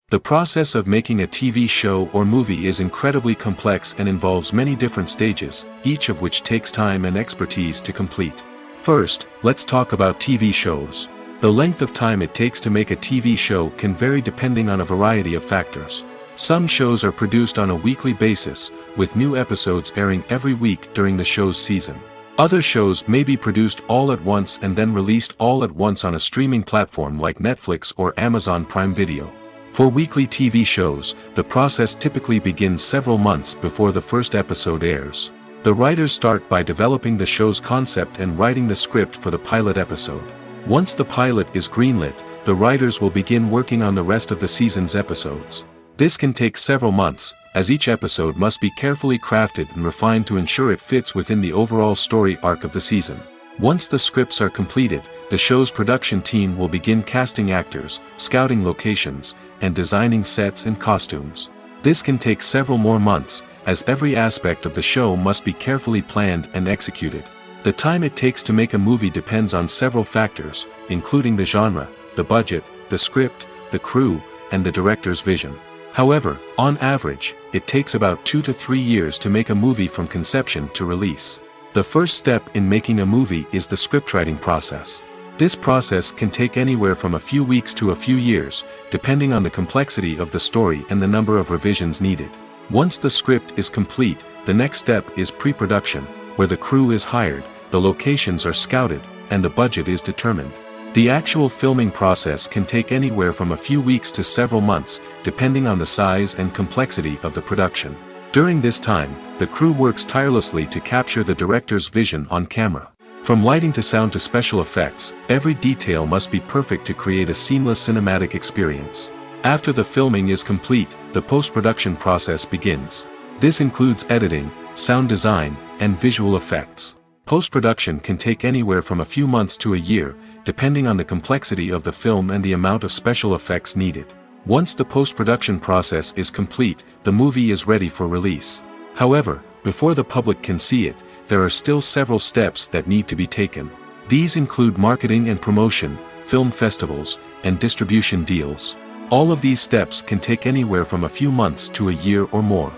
The process of making a TV show or movie is incredibly complex and involves many different stages, each of which takes time and expertise to complete. First, let's talk about TV shows. The length of time it takes to make a TV show can vary depending on a variety of factors. Some shows are produced on a weekly basis, with new episodes airing every week during the show's season. Other shows may be produced all at once and then released all at once on a streaming platform like Netflix or Amazon Prime Video. For weekly TV shows, the process typically begins several months before the first episode airs. The writers start by developing the show's concept and writing the script for the pilot episode. Once the pilot is greenlit, the writers will begin working on the rest of the season's episodes. This can take several months, as each episode must be carefully crafted and refined to ensure it fits within the overall story arc of the season. Once the scripts are completed, the show's production team will begin casting actors, scouting locations, and designing sets and costumes. This can take several more months, as every aspect of the show must be carefully planned and executed. The time it takes to make a movie depends on several factors, including the genre, the budget, the script, the crew, and the director's vision. However, on average, it takes about 2 to 3 years to make a movie from conception to release. The first step in making a movie is the scriptwriting process. This process can take anywhere from a few weeks to a few years, depending on the complexity of the story and the number of revisions needed. Once the script is complete, the next step is pre-production, where the crew is hired, the locations are scouted, and the budget is determined. The actual filming process can take anywhere from a few weeks to several months, depending on the size and complexity of the production. During this time, the crew works tirelessly to capture the director's vision on camera. From lighting to sound to special effects, every detail must be perfect to create a seamless cinematic experience. After the filming is complete, the post-production process begins. This includes editing, sound design, and visual effects. Post-production can take anywhere from a few months to a year, depending on the complexity of the film and the amount of special effects needed. Once the post-production process is complete, the movie is ready for release. However, before the public can see it, there are still several steps that need to be taken. These include marketing and promotion, film festivals, and distribution deals. All of these steps can take anywhere from a few months to a year or more.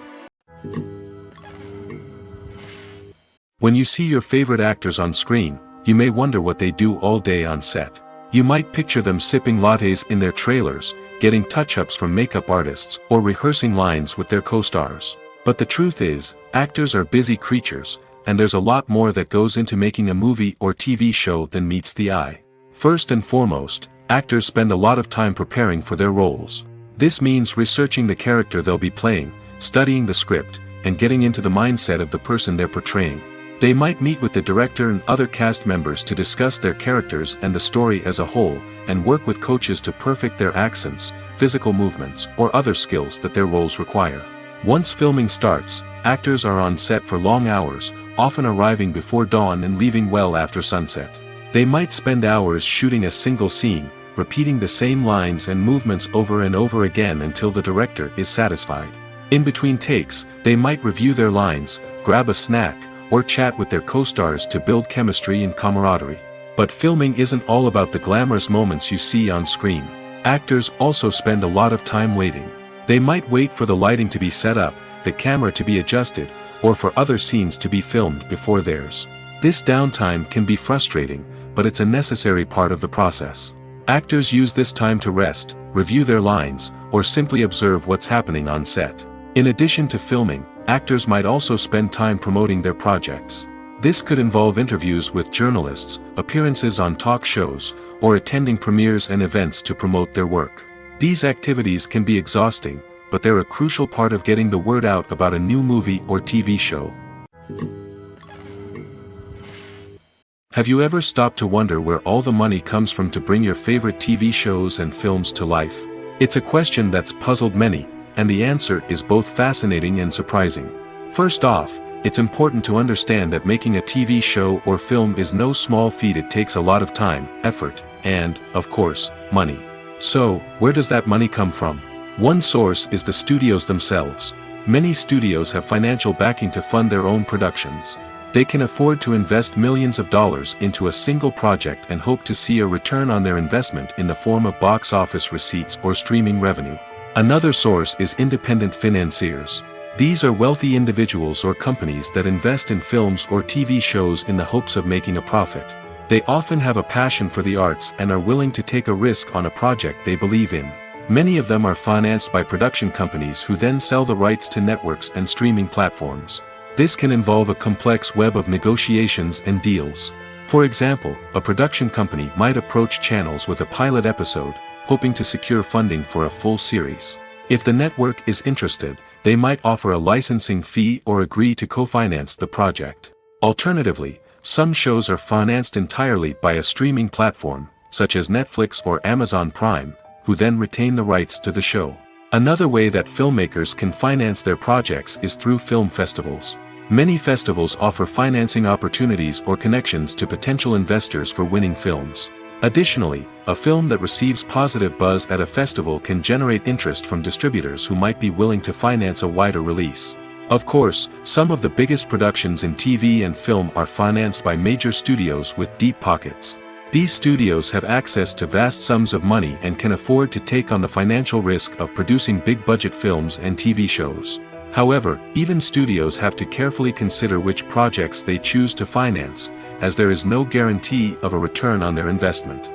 When you see your favorite actors on screen, you may wonder what they do all day on set. You might picture them sipping lattes in their trailers, getting touch-ups from makeup artists, or rehearsing lines with their co-stars. But the truth is, actors are busy creatures, and there's a lot more that goes into making a movie or TV show than meets the eye. First and foremost, actors spend a lot of time preparing for their roles. This means researching the character they'll be playing, studying the script, and getting into the mindset of the person they're portraying. They might meet with the director and other cast members to discuss their characters and the story as a whole, and work with coaches to perfect their accents, physical movements, or other skills that their roles require. Once filming starts, actors are on set for long hours, often arriving before dawn and leaving well after sunset. They might spend hours shooting a single scene, repeating the same lines and movements over and over again until the director is satisfied. In between takes, they might review their lines, grab a snack, or chat with their co-stars to build chemistry and camaraderie. But filming isn't all about the glamorous moments you see on screen. Actors also spend a lot of time waiting. They might wait for the lighting to be set up, the camera to be adjusted, or for other scenes to be filmed before theirs. This downtime can be frustrating, but it's a necessary part of the process. Actors use this time to rest, review their lines, or simply observe what's happening on set. In addition to filming, actors might also spend time promoting their projects. This could involve interviews with journalists, appearances on talk shows, or attending premieres and events to promote their work. These activities can be exhausting, but they're a crucial part of getting the word out about a new movie or TV show. Have you ever stopped to wonder where all the money comes from to bring your favorite TV shows and films to life? It's a question that's puzzled many, and the answer is both fascinating and surprising. First off, it's important to understand that making a TV show or film is no small feat. It takes a lot of time, effort, and, of course, money. So, where does that money come from? One source is the studios themselves. Many studios have financial backing to fund their own productions. They can afford to invest millions of dollars into a single project and hope to see a return on their investment in the form of box office receipts or streaming revenue. Another source is independent financiers. These are wealthy individuals or companies that invest in films or TV shows in the hopes of making a profit. They often have a passion for the arts and are willing to take a risk on a project they believe in. Many of them are financed by production companies who then sell the rights to networks and streaming platforms. This can involve a complex web of negotiations and deals. For example, a production company might approach channels with a pilot episode, hoping to secure funding for a full series. If the network is interested, they might offer a licensing fee or agree to co-finance the project. Alternatively, some shows are financed entirely by a streaming platform, such as Netflix or Amazon Prime, who then retain the rights to the show. Another way that filmmakers can finance their projects is through film festivals. Many festivals offer financing opportunities or connections to potential investors for winning films. Additionally, a film that receives positive buzz at a festival can generate interest from distributors who might be willing to finance a wider release. Of course, some of the biggest productions in TV and film are financed by major studios with deep pockets. These studios have access to vast sums of money and can afford to take on the financial risk of producing big-budget films and TV shows. However, even studios have to carefully consider which projects they choose to finance, as there is no guarantee of a return on their investment.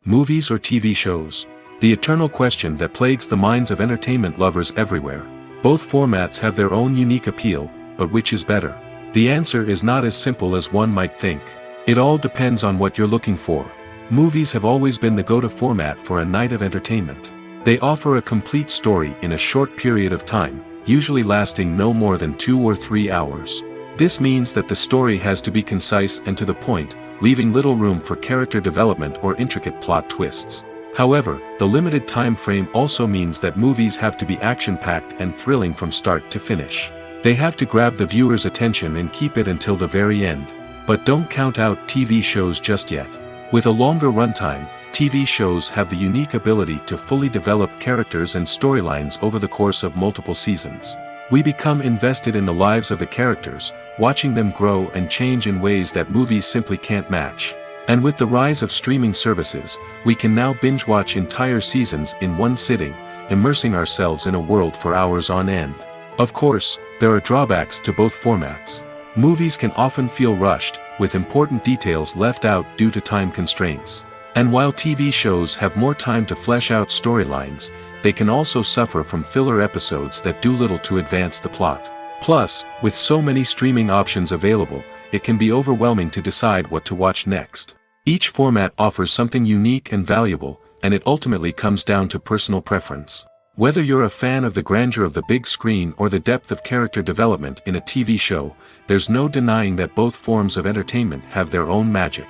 Movies or TV shows? The eternal question that plagues the minds of entertainment lovers everywhere. Both formats have their own unique appeal, but which is better? The answer is not as simple as one might think. It all depends on what you're looking for. Movies have always been the go-to format for a night of entertainment. They offer a complete story in a short period of time, usually lasting no more than 2 or 3 hours. This means that the story has to be concise and to the point, leaving little room for character development or intricate plot twists. However, the limited time frame also means that movies have to be action-packed and thrilling from start to finish. They have to grab the viewer's attention and keep it until the very end. But don't count out TV shows just yet. With a longer runtime, TV shows have the unique ability to fully develop characters and storylines over the course of multiple seasons. We become invested in the lives of the characters, watching them grow and change in ways that movies simply can't match. And with the rise of streaming services, we can now binge-watch entire seasons in one sitting, immersing ourselves in a world for hours on end. Of course, there are drawbacks to both formats. Movies can often feel rushed, with important details left out due to time constraints. And while TV shows have more time to flesh out storylines, they can also suffer from filler episodes that do little to advance the plot. Plus, with so many streaming options available, it can be overwhelming to decide what to watch next. Each format offers something unique and valuable, and it ultimately comes down to personal preference. Whether you're a fan of the grandeur of the big screen or the depth of character development in a TV show, there's no denying that both forms of entertainment have their own magic.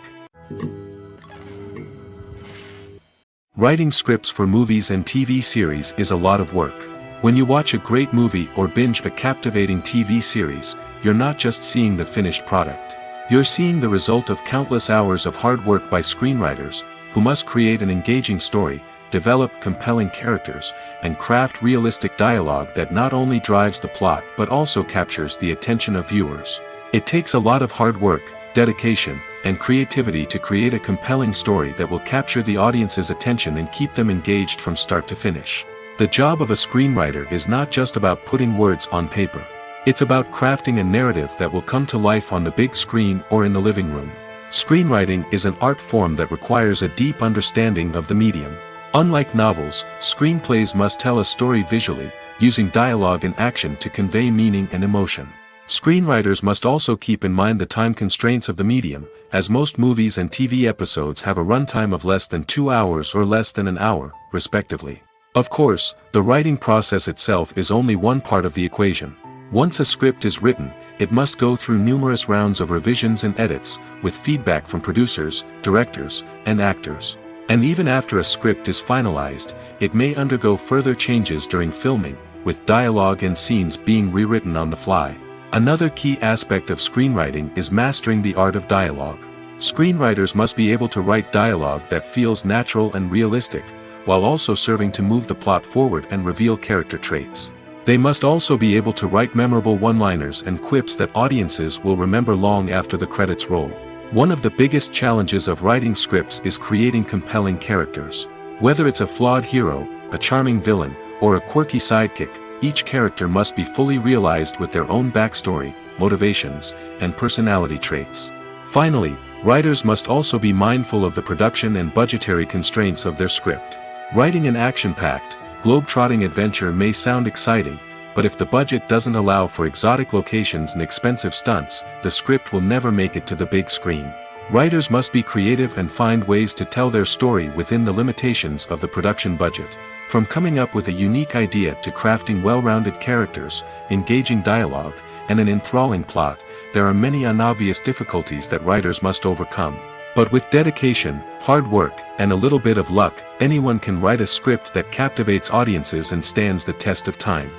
Writing scripts for movies and TV series is a lot of work. When you watch a great movie or binge a captivating TV series, you're not just seeing the finished product. You're seeing the result of countless hours of hard work by screenwriters, who must create an engaging story, develop compelling characters, and craft realistic dialogue that not only drives the plot but also captures the attention of viewers. It takes a lot of hard work, dedication, and creativity to create a compelling story that will capture the audience's attention and keep them engaged from start to finish. The job of a screenwriter is not just about putting words on paper. It's about crafting a narrative that will come to life on the big screen or in the living room. Screenwriting is an art form that requires a deep understanding of the medium. Unlike novels, screenplays must tell a story visually, using dialogue and action to convey meaning and emotion. Screenwriters must also keep in mind the time constraints of the medium, as most movies and TV episodes have a runtime of less than 2 hours or less than an hour, respectively. Of course, the writing process itself is only one part of the equation. Once a script is written, it must go through numerous rounds of revisions and edits, with feedback from producers, directors, and actors. And even after a script is finalized, it may undergo further changes during filming, with dialogue and scenes being rewritten on the fly. Another key aspect of screenwriting is mastering the art of dialogue. Screenwriters must be able to write dialogue that feels natural and realistic, while also serving to move the plot forward and reveal character traits. They must also be able to write memorable one-liners and quips that audiences will remember long after the credits roll. One of the biggest challenges of writing scripts is creating compelling characters. Whether it's a flawed hero, a charming villain, or a quirky sidekick, each character must be fully realized with their own backstory, motivations, and personality traits. Finally, writers must also be mindful of the production and budgetary constraints of their script. Writing an action-packed, globe-trotting adventure may sound exciting, but if the budget doesn't allow for exotic locations and expensive stunts, the script will never make it to the big screen. Writers must be creative and find ways to tell their story within the limitations of the production budget. From coming up with a unique idea to crafting well-rounded characters, engaging dialogue, and an enthralling plot, there are many unobvious difficulties that writers must overcome. But with dedication, hard work, and a little bit of luck, anyone can write a script that captivates audiences and stands the test of time.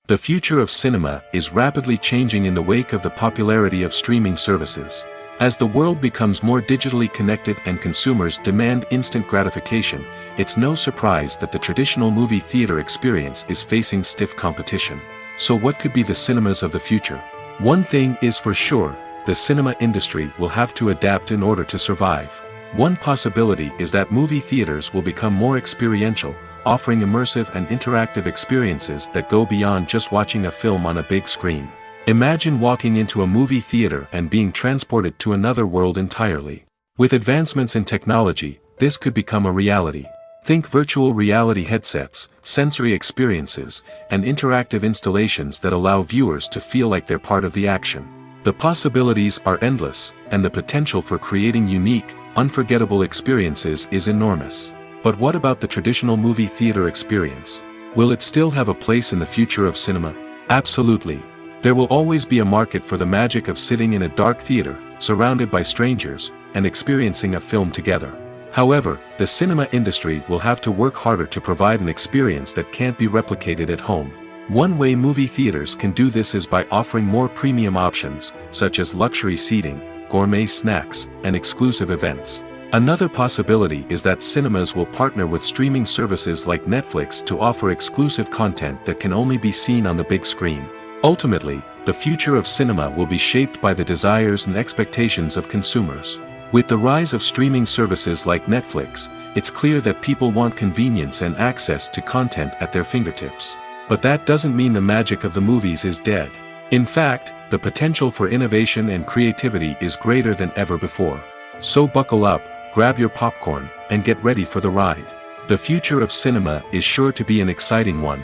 The future of cinema is rapidly changing in the wake of the popularity of streaming services. As the world becomes more digitally connected and consumers demand instant gratification, it's no surprise that the traditional movie theater experience is facing stiff competition. So what could be the cinemas of the future? One thing is for sure, the cinema industry will have to adapt in order to survive. One possibility is that movie theaters will become more experiential, offering immersive and interactive experiences that go beyond just watching a film on a big screen. Imagine walking into a movie theater and being transported to another world entirely. With advancements in technology, this could become a reality. Think virtual reality headsets, sensory experiences, and interactive installations that allow viewers to feel like they're part of the action. The possibilities are endless, and the potential for creating unique, unforgettable experiences is enormous. But what about the traditional movie theater experience? Will it still have a place in the future of cinema? Absolutely. There will always be a market for the magic of sitting in a dark theater, surrounded by strangers, and experiencing a film together. However, the cinema industry will have to work harder to provide an experience that can't be replicated at home. One way movie theaters can do this is by offering more premium options, such as luxury seating, gourmet snacks, and exclusive events. Another possibility is that cinemas will partner with streaming services like Netflix to offer exclusive content that can only be seen on the big screen. Ultimately, the future of cinema will be shaped by the desires and expectations of consumers. With the rise of streaming services like Netflix, it's clear that people want convenience and access to content at their fingertips. But that doesn't mean the magic of the movies is dead. In fact, the potential for innovation and creativity is greater than ever before. So buckle up, grab your popcorn, and get ready for the ride. The future of cinema is sure to be an exciting one.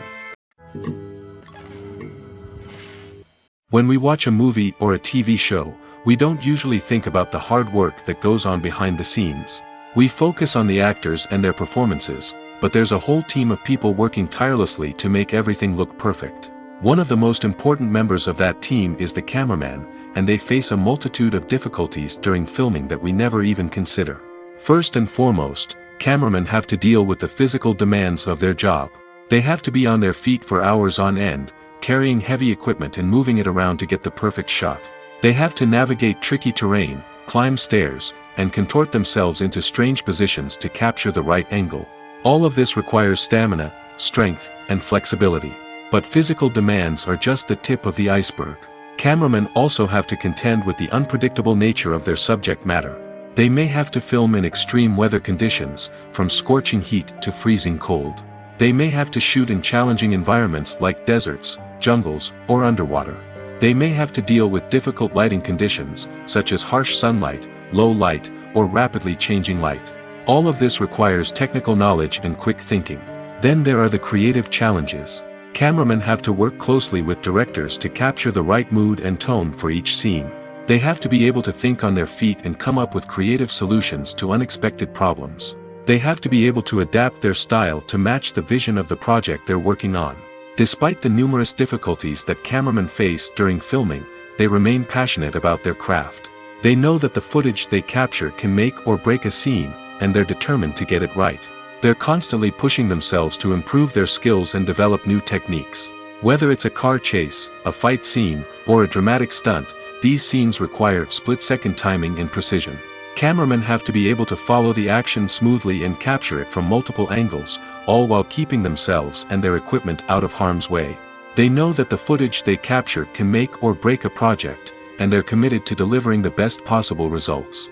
When we watch a movie or a TV show, we don't usually think about the hard work that goes on behind the scenes. We focus on the actors and their performances, but there's a whole team of people working tirelessly to make everything look perfect. One of the most important members of that team is the cameraman, and they face a multitude of difficulties during filming that we never even consider. First and foremost, cameramen have to deal with the physical demands of their job. They have to be on their feet for hours on end, carrying heavy equipment and moving it around to get the perfect shot. They have to navigate tricky terrain, climb stairs, and contort themselves into strange positions to capture the right angle. All of this requires stamina, strength, and flexibility. But physical demands are just the tip of the iceberg. Cameramen also have to contend with the unpredictable nature of their subject matter. They may have to film in extreme weather conditions, from scorching heat to freezing cold. They may have to shoot in challenging environments like deserts, jungles, or underwater. They may have to deal with difficult lighting conditions, such as harsh sunlight, low light, or rapidly changing light. All of this requires technical knowledge and quick thinking. Then there are the creative challenges. Cameramen have to work closely with directors to capture the right mood and tone for each scene. They have to be able to think on their feet and come up with creative solutions to unexpected problems. They have to be able to adapt their style to match the vision of the project they're working on. Despite the numerous difficulties that cameramen face during filming, they remain passionate about their craft. They know that the footage they capture can make or break a scene, and they're determined to get it right. They're constantly pushing themselves to improve their skills and develop new techniques. Whether it's a car chase, a fight scene, or a dramatic stunt, these scenes require split-second timing and precision. Cameramen have to be able to follow the action smoothly and capture it from multiple angles, all while keeping themselves and their equipment out of harm's way. They know that the footage they capture can make or break a project, and they're committed to delivering the best possible results.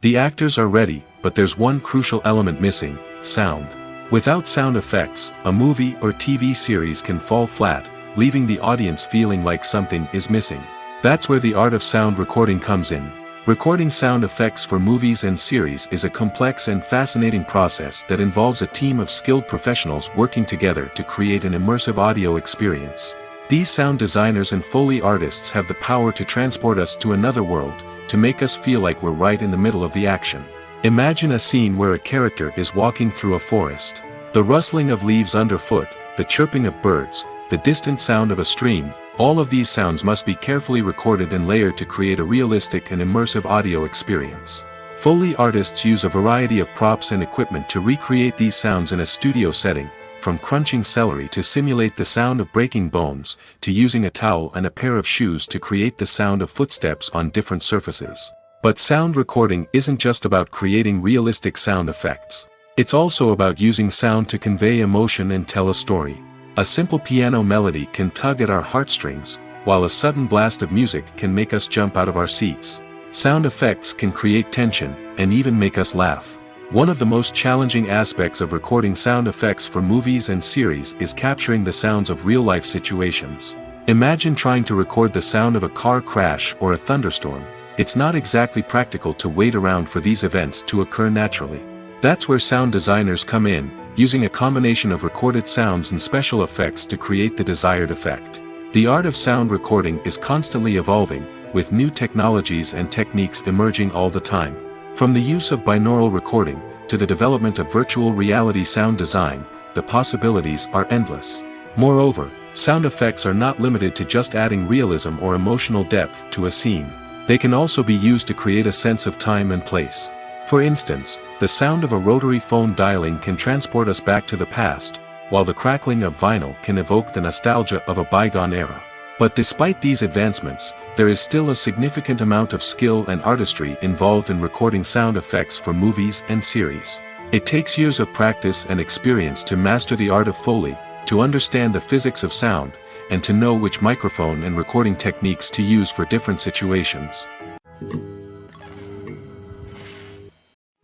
The actors are ready, but there's one crucial element missing: sound. Without sound effects, a movie or TV series can fall flat, leaving the audience feeling like something is missing. That's where the art of sound recording comes in. Recording sound effects for movies and series is a complex and fascinating process that involves a team of skilled professionals working together to create an immersive audio experience. These sound designers and Foley artists have the power to transport us to another world, to make us feel like we're right in the middle of the action. Imagine a scene where a character is walking through a forest. The rustling of leaves underfoot, the chirping of birds, the distant sound of a stream, all of these sounds must be carefully recorded and layered to create a realistic and immersive audio experience. Foley artists use a variety of props and equipment to recreate these sounds in a studio setting, from crunching celery to simulate the sound of breaking bones, to using a towel and a pair of shoes to create the sound of footsteps on different surfaces. But sound recording isn't just about creating realistic sound effects. It's also about using sound to convey emotion and tell a story. A simple piano melody can tug at our heartstrings, while a sudden blast of music can make us jump out of our seats. Sound effects can create tension, and even make us laugh. One of the most challenging aspects of recording sound effects for movies and series is capturing the sounds of real-life situations. Imagine trying to record the sound of a car crash or a thunderstorm. It's not exactly practical to wait around for these events to occur naturally. That's where sound designers come in, using a combination of recorded sounds and special effects to create the desired effect. The art of sound recording is constantly evolving, with new technologies and techniques emerging all the time. From the use of binaural recording, to the development of virtual reality sound design, the possibilities are endless. Moreover, sound effects are not limited to just adding realism or emotional depth to a scene. They can also be used to create a sense of time and place. For instance, the sound of a rotary phone dialing can transport us back to the past, while the crackling of vinyl can evoke the nostalgia of a bygone era. But despite these advancements, there is still a significant amount of skill and artistry involved in recording sound effects for movies and series. It takes years of practice and experience to master the art of Foley, to understand the physics of sound, and to know which microphone and recording techniques to use for different situations.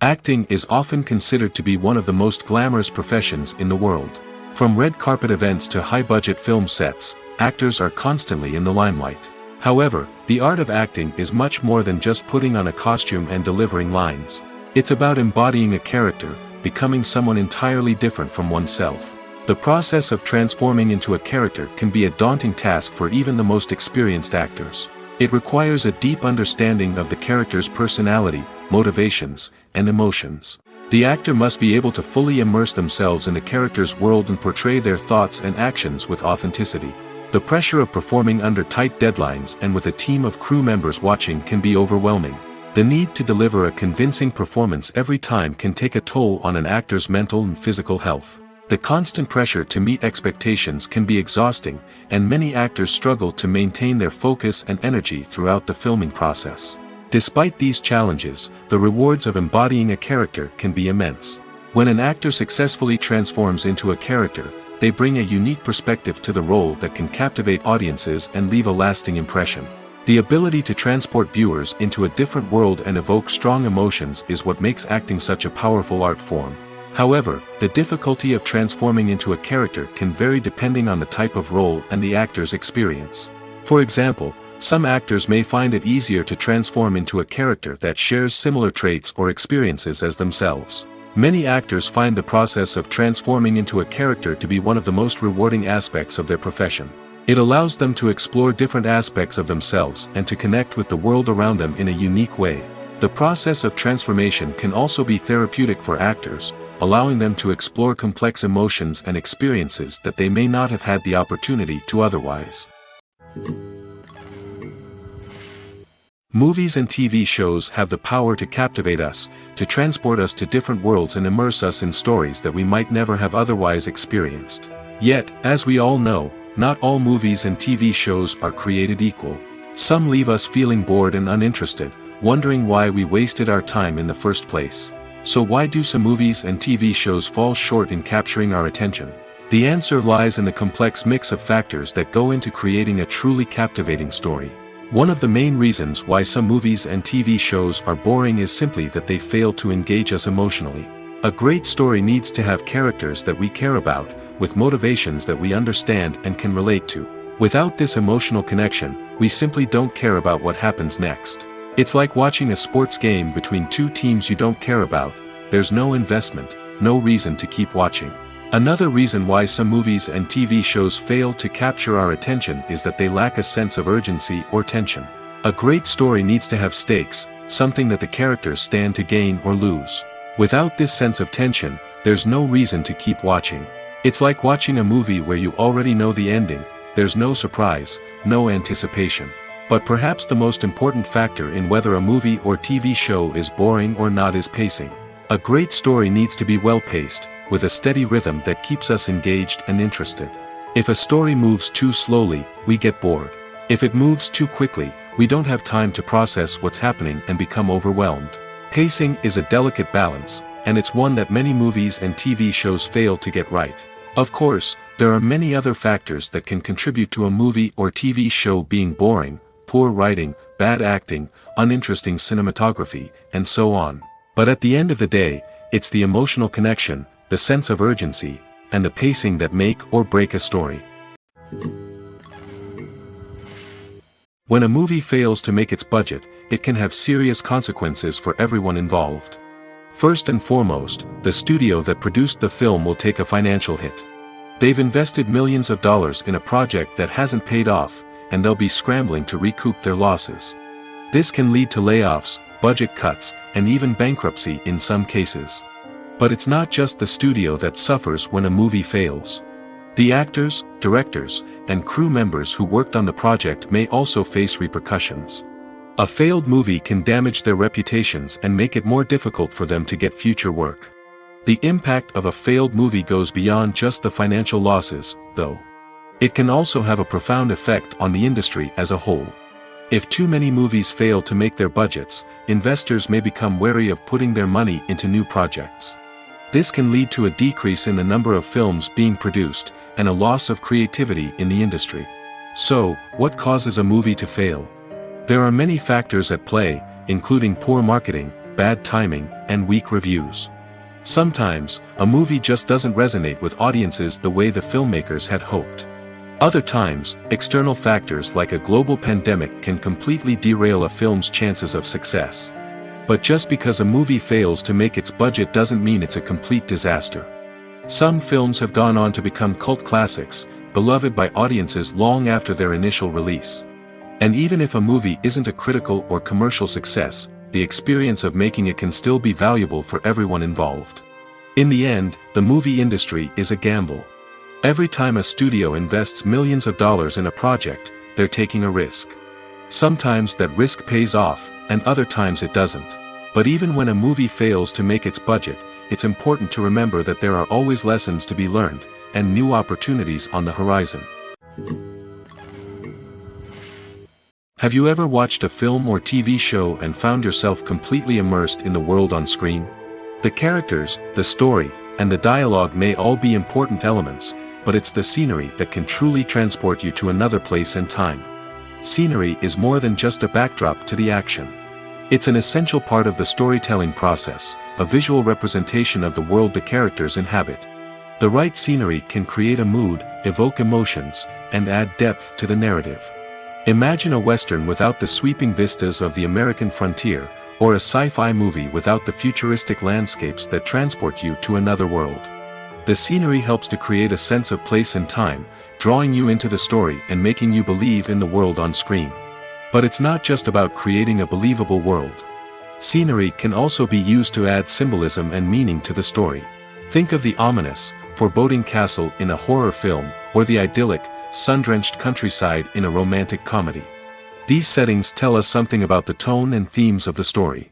Acting is often considered to be one of the most glamorous professions in the world. From red carpet events to high-budget film sets, actors are constantly in the limelight. However, the art of acting is much more than just putting on a costume and delivering lines. It's about embodying a character, becoming someone entirely different from oneself. The process of transforming into a character can be a daunting task for even the most experienced actors. It requires a deep understanding of the character's personality, motivations, and emotions. The actor must be able to fully immerse themselves in the character's world and portray their thoughts and actions with authenticity. The pressure of performing under tight deadlines and with a team of crew members watching can be overwhelming. The need to deliver a convincing performance every time can take a toll on an actor's mental and physical health. The constant pressure to meet expectations can be exhausting, and many actors struggle to maintain their focus and energy throughout the filming process. Despite these challenges, the rewards of embodying a character can be immense. When an actor successfully transforms into a character, they bring a unique perspective to the role that can captivate audiences and leave a lasting impression. The ability to transport viewers into a different world and evoke strong emotions is what makes acting such a powerful art form. However, the difficulty of transforming into a character can vary depending on the type of role and the actor's experience. For example, some actors may find it easier to transform into a character that shares similar traits or experiences as themselves. Many actors find the process of transforming into a character to be one of the most rewarding aspects of their profession. It allows them to explore different aspects of themselves and to connect with the world around them in a unique way. The process of transformation can also be therapeutic for actors, allowing them to explore complex emotions and experiences that they may not have had the opportunity to otherwise. Movies and TV shows have the power to captivate us, to transport us to different worlds and immerse us in stories that we might never have otherwise experienced. Yet, as we all know, not all movies and TV shows are created equal. Some leave us feeling bored and uninterested, wondering why we wasted our time in the first place. So why do some movies and TV shows fall short in capturing our attention? The answer lies in the complex mix of factors that go into creating a truly captivating story. One of the main reasons why some movies and TV shows are boring is simply that they fail to engage us emotionally. A great story needs to have characters that we care about, with motivations that we understand and can relate to. Without this emotional connection, we simply don't care about what happens next. It's like watching a sports game between two teams you don't care about. There's no investment, no reason to keep watching. Another reason why some movies and TV shows fail to capture our attention is that they lack a sense of urgency or tension. A great story needs to have stakes, something that the characters stand to gain or lose. Without this sense of tension, there's no reason to keep watching. It's like watching a movie where you already know the ending. There's no surprise, no anticipation. But perhaps the most important factor in whether a movie or TV show is boring or not is pacing. A great story needs to be well-paced, with a steady rhythm that keeps us engaged and interested. If a story moves too slowly, we get bored. If it moves too quickly, we don't have time to process what's happening and become overwhelmed. Pacing is a delicate balance, and it's one that many movies and TV shows fail to get right. Of course, there are many other factors that can contribute to a movie or TV show being boring: poor writing, bad acting, uninteresting cinematography, and so on. But at the end of the day, it's the emotional connection, the sense of urgency, and the pacing that make or break a story. When a movie fails to make its budget, it can have serious consequences for everyone involved. First and foremost, the studio that produced the film will take a financial hit. They've invested millions of dollars in a project that hasn't paid off, and they'll be scrambling to recoup their losses. This can lead to layoffs, budget cuts, and even bankruptcy in some cases. But it's not just the studio that suffers when a movie fails. The actors, directors, and crew members who worked on the project may also face repercussions. A failed movie can damage their reputations and make it more difficult for them to get future work. The impact of a failed movie goes beyond just the financial losses, though. It can also have a profound effect on the industry as a whole. If too many movies fail to make their budgets, investors may become wary of putting their money into new projects. This can lead to a decrease in the number of films being produced, and a loss of creativity in the industry. So, what causes a movie to fail? There are many factors at play, including poor marketing, bad timing, and weak reviews. Sometimes, a movie just doesn't resonate with audiences the way the filmmakers had hoped. Other times, external factors like a global pandemic can completely derail a film's chances of success. But just because a movie fails to make its budget doesn't mean it's a complete disaster. Some films have gone on to become cult classics, beloved by audiences long after their initial release. And even if a movie isn't a critical or commercial success, the experience of making it can still be valuable for everyone involved. In the end, the movie industry is a gamble. Every time a studio invests millions of dollars in a project, they're taking a risk. Sometimes that risk pays off, and other times it doesn't. But even when a movie fails to make its budget, it's important to remember that there are always lessons to be learned, and new opportunities on the horizon. Have you ever watched a film or TV show and found yourself completely immersed in the world on screen? The characters, the story, and the dialogue may all be important elements, but it's the scenery that can truly transport you to another place and time. Scenery is more than just a backdrop to the action. It's an essential part of the storytelling process, a visual representation of the world the characters inhabit. The right scenery can create a mood, evoke emotions, and add depth to the narrative. Imagine a Western without the sweeping vistas of the American frontier, or a sci-fi movie without the futuristic landscapes that transport you to another world. The scenery helps to create a sense of place and time, drawing you into the story and making you believe in the world on screen. But it's not just about creating a believable world. Scenery can also be used to add symbolism and meaning to the story. Think of the ominous, foreboding castle in a horror film, or the idyllic, sun-drenched countryside in a romantic comedy. These settings tell us something about the tone and themes of the story.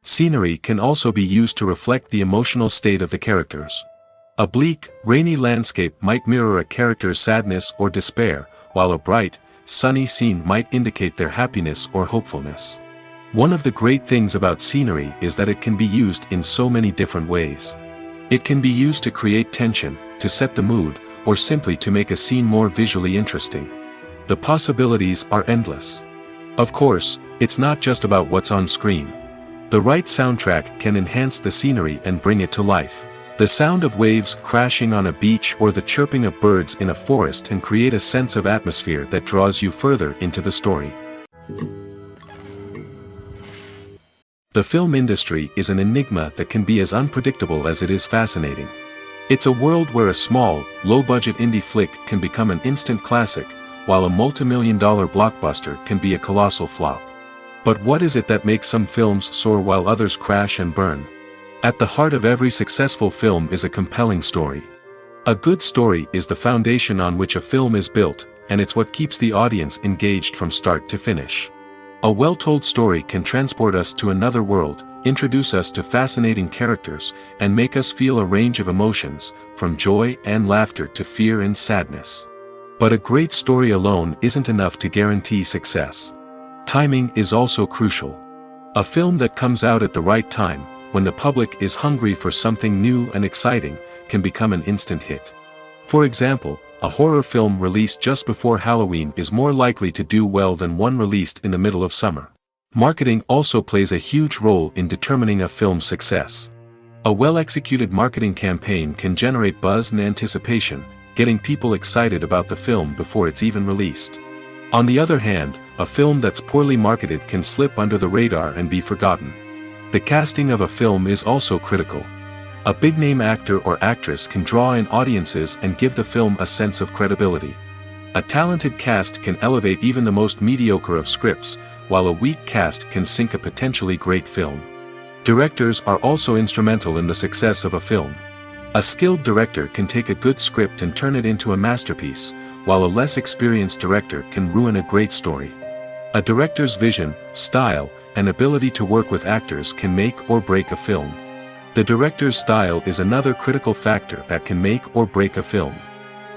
Scenery can also be used to reflect the emotional state of the characters. A bleak, rainy landscape might mirror a character's sadness or despair, while a bright, sunny scene might indicate their happiness or hopefulness. One of the great things about scenery is that it can be used in so many different ways. It can be used to create tension, to set the mood, or simply to make a scene more visually interesting. The possibilities are endless. Of course, it's not just about what's on screen. The right soundtrack can enhance the scenery and bring it to life. The sound of waves crashing on a beach or the chirping of birds in a forest can create a sense of atmosphere that draws you further into the story. The film industry is an enigma that can be as unpredictable as it is fascinating. It's a world where a small, low-budget indie flick can become an instant classic, while a multi-million-dollar blockbuster can be a colossal flop. But what is it that makes some films soar while others crash and burn? At the heart of every successful film is a compelling story. A good story is the foundation on which a film is built, and it's what keeps the audience engaged from start to finish. A well-told story can transport us to another world, introduce us to fascinating characters, and make us feel a range of emotions, from joy and laughter to fear and sadness. But a great story alone isn't enough to guarantee success. Timing is also crucial. A film that comes out at the right time, when the public is hungry for something new and exciting, can become an instant hit. For example, a horror film released just before Halloween is more likely to do well than one released in the middle of summer. Marketing also plays a huge role in determining a film's success. A well-executed marketing campaign can generate buzz and anticipation, getting people excited about the film before it's even released. On the other hand, a film that's poorly marketed can slip under the radar and be forgotten. The casting of a film is also critical. A big-name actor or actress can draw in audiences and give the film a sense of credibility. A talented cast can elevate even the most mediocre of scripts, while a weak cast can sink a potentially great film. Directors are also instrumental in the success of a film. A skilled director can take a good script and turn it into a masterpiece, while a less experienced director can ruin a great story. A director's vision, style, and ability to work with actors can make or break a film. The director's style is another critical factor that can make or break a film.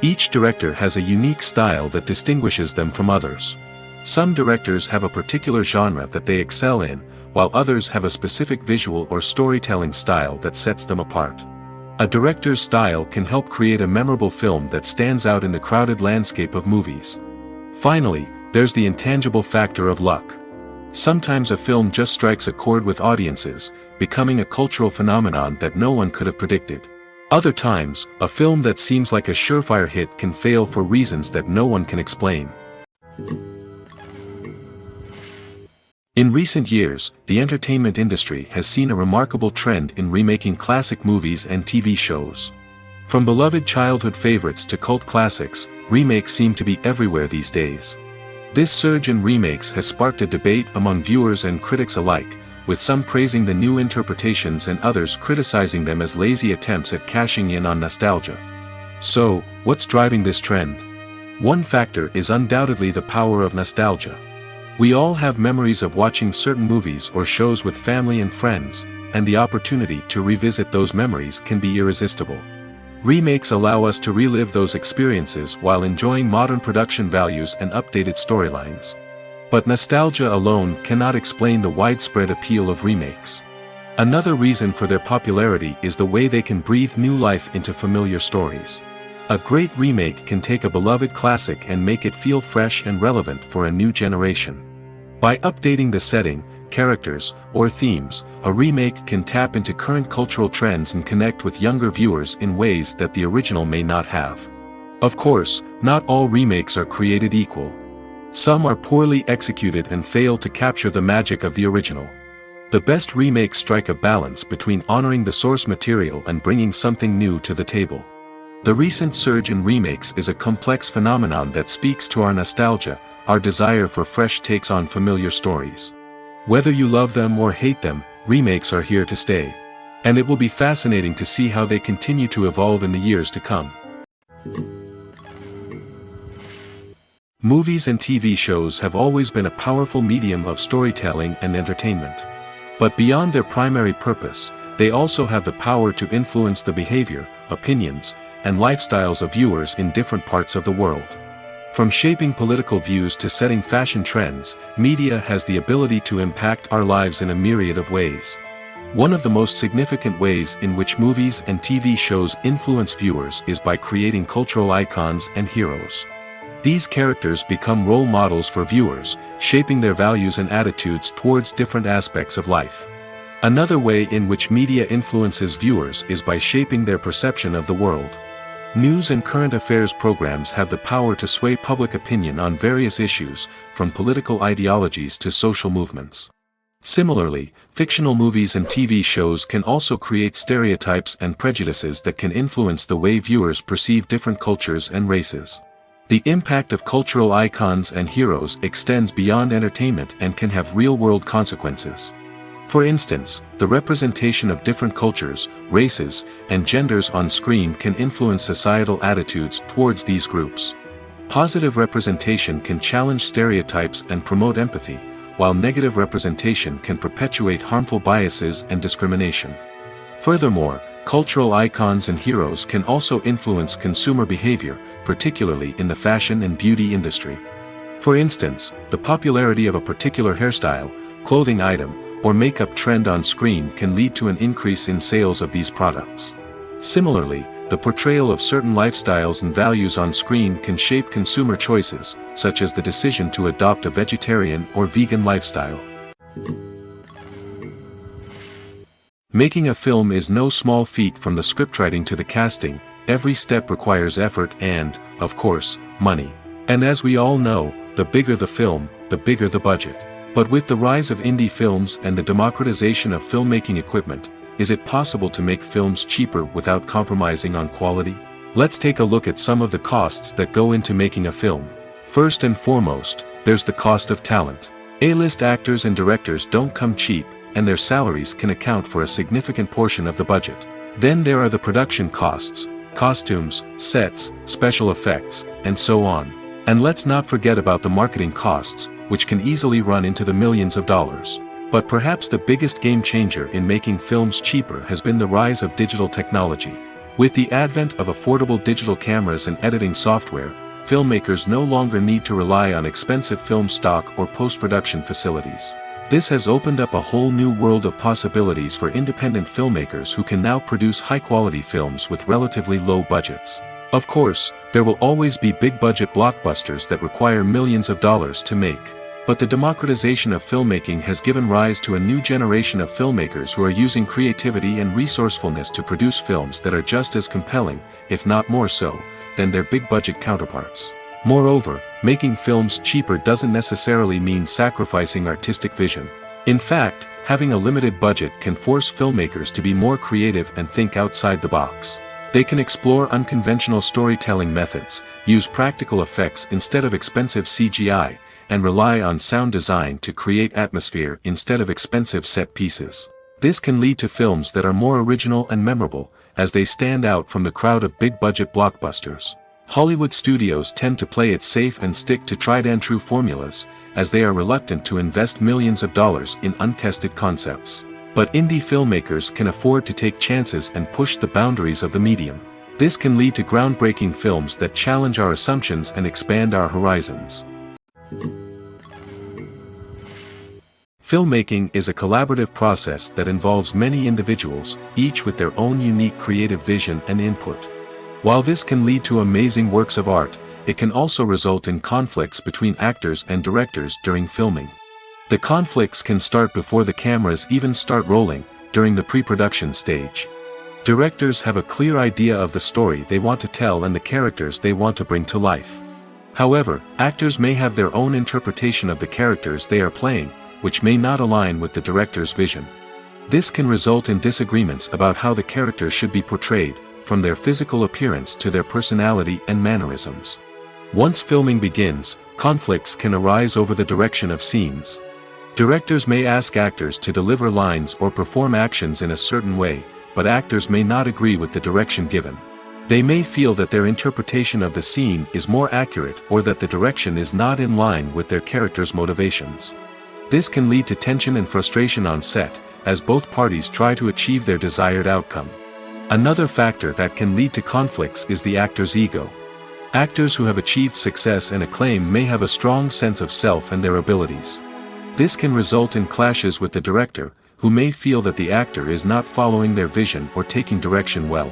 Each director has a unique style that distinguishes them from others. Some directors have a particular genre that they excel in, while others have a specific visual or storytelling style that sets them apart. A director's style can help create a memorable film that stands out in the crowded landscape of movies. Finally, there's the intangible factor of luck. Sometimes a film just strikes a chord with audiences, becoming a cultural phenomenon that no one could have predicted. Other times, a film that seems like a surefire hit can fail for reasons that no one can explain. In recent years, the entertainment industry has seen a remarkable trend in remaking classic movies and TV shows. From beloved childhood favorites to cult classics, remakes seem to be everywhere these days. This surge in remakes has sparked a debate among viewers and critics alike, with some praising the new interpretations and others criticizing them as lazy attempts at cashing in on nostalgia. So, what's driving this trend? One factor is undoubtedly the power of nostalgia. We all have memories of watching certain movies or shows with family and friends, and the opportunity to revisit those memories can be irresistible. Remakes allow us to relive those experiences while enjoying modern production values and updated storylines. But nostalgia alone cannot explain the widespread appeal of remakes. Another reason for their popularity is the way they can breathe new life into familiar stories. A great remake can take a beloved classic and make it feel fresh and relevant for a new generation. By updating the setting, characters, or themes, a remake can tap into current cultural trends and connect with younger viewers in ways that the original may not have. Of course, not all remakes are created equal. Some are poorly executed and fail to capture the magic of the original. The best remakes strike a balance between honoring the source material and bringing something new to the table. The recent surge in remakes is a complex phenomenon that speaks to our nostalgia, our desire for fresh takes on familiar stories. Whether you love them or hate them, remakes are here to stay. And it will be fascinating to see how they continue to evolve in the years to come. Movies and TV shows have always been a powerful medium of storytelling and entertainment. But beyond their primary purpose, they also have the power to influence the behavior, opinions, and lifestyles of viewers in different parts of the world. From shaping political views to setting fashion trends, media has the ability to impact our lives in a myriad of ways. One of the most significant ways in which movies and TV shows influence viewers is by creating cultural icons and heroes. These characters become role models for viewers, shaping their values and attitudes towards different aspects of life. Another way in which media influences viewers is by shaping their perception of the world. News and current affairs programs have the power to sway public opinion on various issues, from political ideologies to social movements. Similarly, fictional movies and TV shows can also create stereotypes and prejudices that can influence the way viewers perceive different cultures and races. The impact of cultural icons and heroes extends beyond entertainment and can have real-world consequences. For instance, the representation of different cultures, races, and genders on screen can influence societal attitudes towards these groups. Positive representation can challenge stereotypes and promote empathy, while negative representation can perpetuate harmful biases and discrimination. Furthermore, cultural icons and heroes can also influence consumer behavior, particularly in the fashion and beauty industry. For instance, the popularity of a particular hairstyle, clothing item, or makeup trend on screen can lead to an increase in sales of these products. Similarly, the portrayal of certain lifestyles and values on screen can shape consumer choices, such as the decision to adopt a vegetarian or vegan lifestyle. Making a film is no small feat. From the scriptwriting to the casting, every step requires effort and, of course, money. And as we all know, the bigger the film, the bigger the budget. But with the rise of indie films and the democratization of filmmaking equipment, is it possible to make films cheaper without compromising on quality? Let's take a look at some of the costs that go into making a film. First and foremost, there's the cost of talent. A-list actors and directors don't come cheap, and their salaries can account for a significant portion of the budget. Then there are the production costs, costumes, sets, special effects, and so on. And let's not forget about the marketing costs, which can easily run into the millions of dollars. But perhaps the biggest game changer in making films cheaper has been the rise of digital technology. With the advent of affordable digital cameras and editing software, filmmakers no longer need to rely on expensive film stock or post-production facilities. This has opened up a whole new world of possibilities for independent filmmakers who can now produce high-quality films with relatively low budgets. Of course, there will always be big-budget blockbusters that require millions of dollars to make. But the democratization of filmmaking has given rise to a new generation of filmmakers who are using creativity and resourcefulness to produce films that are just as compelling, if not more so, than their big-budget counterparts. Moreover, making films cheaper doesn't necessarily mean sacrificing artistic vision. In fact, having a limited budget can force filmmakers to be more creative and think outside the box. They can explore unconventional storytelling methods, use practical effects instead of expensive CGI, and rely on sound design to create atmosphere instead of expensive set pieces. This can lead to films that are more original and memorable, as they stand out from the crowd of big-budget blockbusters. Hollywood studios tend to play it safe and stick to tried-and-true formulas, as they are reluctant to invest millions of dollars in untested concepts. But indie filmmakers can afford to take chances and push the boundaries of the medium. This can lead to groundbreaking films that challenge our assumptions and expand our horizons. Filmmaking is a collaborative process that involves many individuals, each with their own unique creative vision and input. While this can lead to amazing works of art, it can also result in conflicts between actors and directors during filming. The conflicts can start before the cameras even start rolling, during the pre-production stage. Directors have a clear idea of the story they want to tell and the characters they want to bring to life. However, actors may have their own interpretation of the characters they are playing, which may not align with the director's vision. This can result in disagreements about how the characters should be portrayed, from their physical appearance to their personality and mannerisms. Once filming begins, conflicts can arise over the direction of scenes. Directors may ask actors to deliver lines or perform actions in a certain way, but actors may not agree with the direction given. They may feel that their interpretation of the scene is more accurate or that the direction is not in line with their character's motivations. This can lead to tension and frustration on set, as both parties try to achieve their desired outcome. Another factor that can lead to conflicts is the actor's ego. Actors who have achieved success and acclaim may have a strong sense of self and their abilities. This can result in clashes with the director, who may feel that the actor is not following their vision or taking direction well.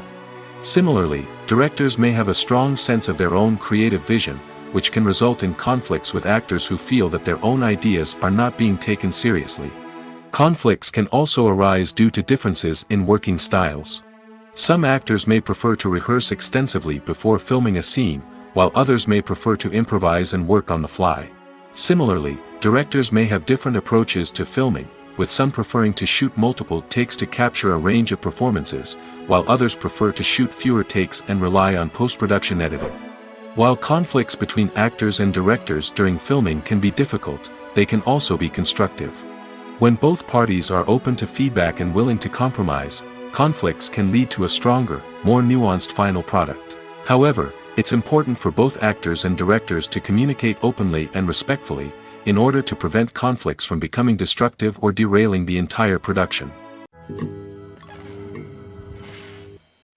Similarly, directors may have a strong sense of their own creative vision, which can result in conflicts with actors who feel that their own ideas are not being taken seriously. Conflicts can also arise due to differences in working styles. Some actors may prefer to rehearse extensively before filming a scene, while others may prefer to improvise and work on the fly. Similarly, directors may have different approaches to filming, with some preferring to shoot multiple takes to capture a range of performances, while others prefer to shoot fewer takes and rely on post-production editing. While conflicts between actors and directors during filming can be difficult, they can also be constructive. When both parties are open to feedback and willing to compromise, conflicts can lead to a stronger, more nuanced final product. However, it's important for both actors and directors to communicate openly and respectfully, in order to prevent conflicts from becoming destructive or derailing the entire production.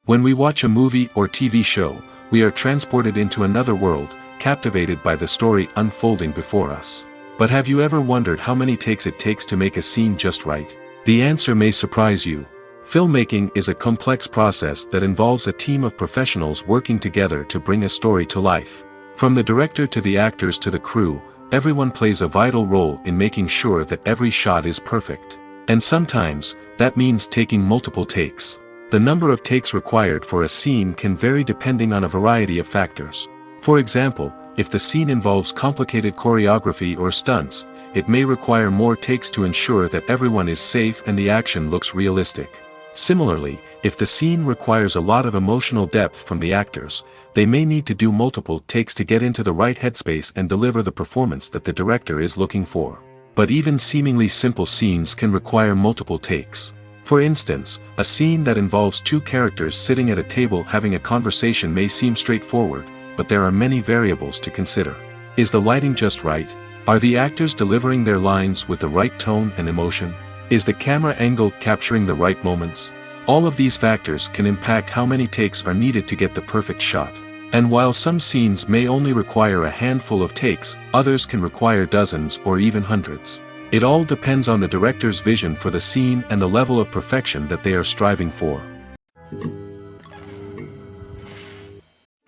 When we watch a movie or TV show, we are transported into another world, captivated by the story unfolding before us. But have you ever wondered how many takes it takes to make a scene just right? The answer may surprise you. Filmmaking is a complex process that involves a team of professionals working together to bring a story to life. From the director to the actors to the crew, everyone plays a vital role in making sure that every shot is perfect. And sometimes, that means taking multiple takes. The number of takes required for a scene can vary depending on a variety of factors. For example, if the scene involves complicated choreography or stunts, it may require more takes to ensure that everyone is safe and the action looks realistic. Similarly, if the scene requires a lot of emotional depth from the actors, they may need to do multiple takes to get into the right headspace and deliver the performance that the director is looking for. But even seemingly simple scenes can require multiple takes. For instance, a scene that involves two characters sitting at a table having a conversation may seem straightforward, but there are many variables to consider. Is the lighting just right? Are the actors delivering their lines with the right tone and emotion? Is the camera angle capturing the right moments? All of these factors can impact how many takes are needed to get the perfect shot. And while some scenes may only require a handful of takes, others can require dozens or even hundreds. It all depends on the director's vision for the scene and the level of perfection that they are striving for.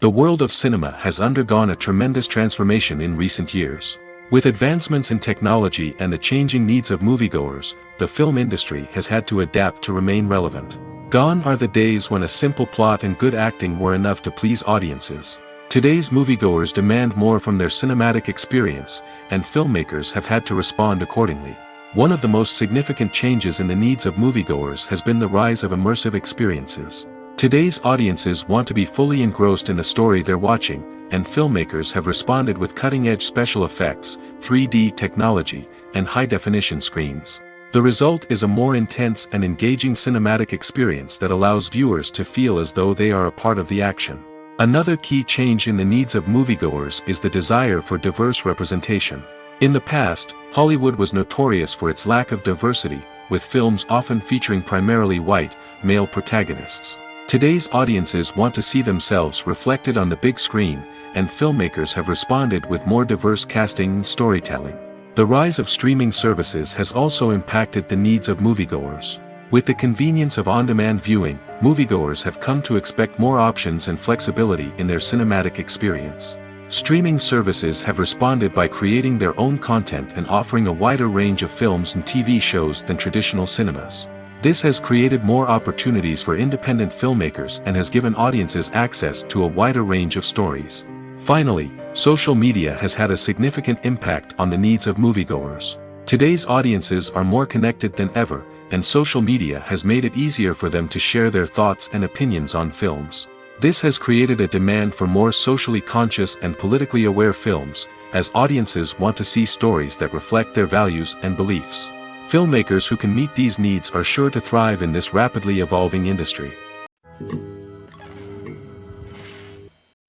The world of cinema has undergone a tremendous transformation in recent years. With advancements in technology and the changing needs of moviegoers, the film industry has had to adapt to remain relevant. Gone are the days when a simple plot and good acting were enough to please audiences. Today's moviegoers demand more from their cinematic experience, and filmmakers have had to respond accordingly. One of the most significant changes in the needs of moviegoers has been the rise of immersive experiences. Today's audiences want to be fully engrossed in the story they're watching, and filmmakers have responded with cutting-edge special effects, 3D technology, and high-definition screens. The result is a more intense and engaging cinematic experience that allows viewers to feel as though they are a part of the action. Another key change in the needs of moviegoers is the desire for diverse representation. In the past, Hollywood was notorious for its lack of diversity, with films often featuring primarily white, male protagonists. Today's audiences want to see themselves reflected on the big screen, and filmmakers have responded with more diverse casting and storytelling. The rise of streaming services has also impacted the needs of moviegoers. With the convenience of on-demand viewing, moviegoers have come to expect more options and flexibility in their cinematic experience. Streaming services have responded by creating their own content and offering a wider range of films and TV shows than traditional cinemas. This has created more opportunities for independent filmmakers and has given audiences access to a wider range of stories. Finally, social media has had a significant impact on the needs of moviegoers. Today's audiences are more connected than ever, and social media has made it easier for them to share their thoughts and opinions on films. This has created a demand for more socially conscious and politically aware films, as audiences want to see stories that reflect their values and beliefs. Filmmakers who can meet these needs are sure to thrive in this rapidly evolving industry.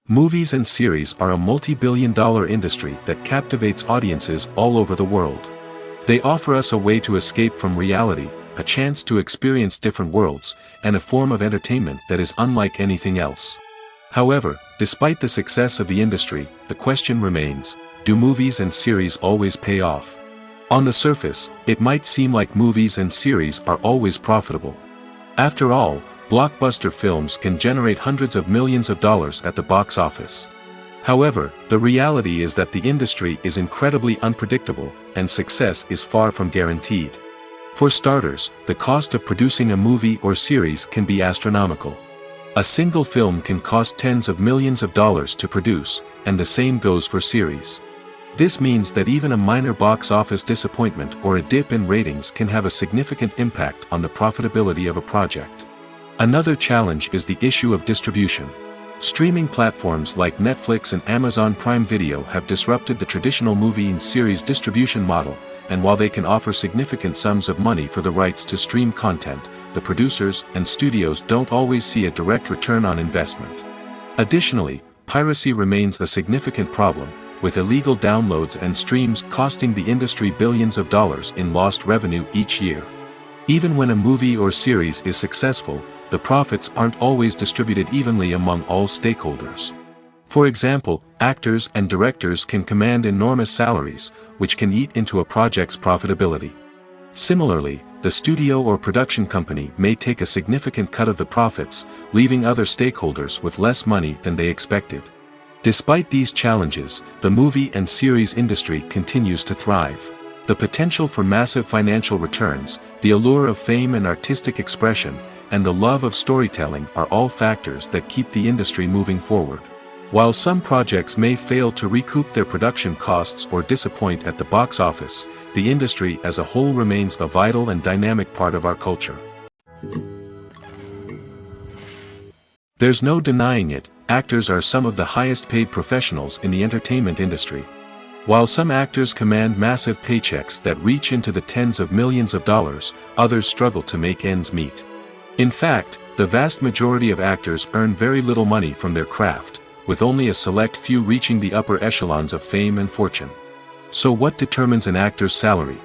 Movies and series are a multi-billion-dollar industry that captivates audiences all over the world. They offer us a way to escape from reality, a chance to experience different worlds, and a form of entertainment that is unlike anything else. However, despite the success of the industry, the question remains, do movies and series always pay off? On the surface, it might seem like movies and series are always profitable. After all, blockbuster films can generate hundreds of millions of dollars at the box office. However, the reality is that the industry is incredibly unpredictable, and success is far from guaranteed. For starters, the cost of producing a movie or series can be astronomical. A single film can cost tens of millions of dollars to produce, and the same goes for series. This means that even a minor box office disappointment or a dip in ratings can have a significant impact on the profitability of a project. Another challenge is the issue of distribution. Streaming platforms like Netflix and Amazon Prime Video have disrupted the traditional movie and series distribution model, and while they can offer significant sums of money for the rights to stream content, the producers and studios don't always see a direct return on investment. Additionally, piracy remains a significant problem, with illegal downloads and streams costing the industry billions of dollars in lost revenue each year. Even when a movie or series is successful, the profits aren't always distributed evenly among all stakeholders. For example, actors and directors can command enormous salaries, which can eat into a project's profitability. Similarly, the studio or production company may take a significant cut of the profits, leaving other stakeholders with less money than they expected. Despite these challenges, the movie and series industry continues to thrive. The potential for massive financial returns, the allure of fame and artistic expression, and the love of storytelling are all factors that keep the industry moving forward. While some projects may fail to recoup their production costs or disappoint at the box office, the industry as a whole remains a vital and dynamic part of our culture. There's no denying it, actors are some of the highest paid professionals in the entertainment industry. While some actors command massive paychecks that reach into the tens of millions of dollars, others struggle to make ends meet. In fact, the vast majority of actors earn very little money from their craft, with only a select few reaching the upper echelons of fame and fortune. So what determines an actor's salary?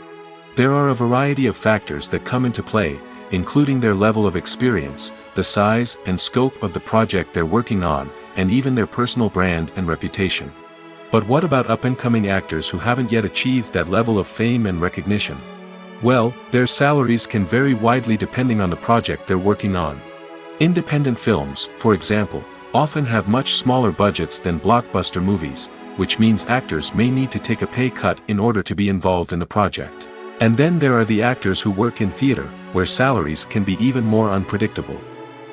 There are a variety of factors that come into play, including their level of experience, the size and scope of the project they're working on, and even their personal brand and reputation. But what about up-and-coming actors who haven't yet achieved that level of fame and recognition? Well, their salaries can vary widely depending on the project they're working on. Independent films, for example, often have much smaller budgets than blockbuster movies, which means actors may need to take a pay cut in order to be involved in the project. And then there are the actors who work in theater, where salaries can be even more unpredictable.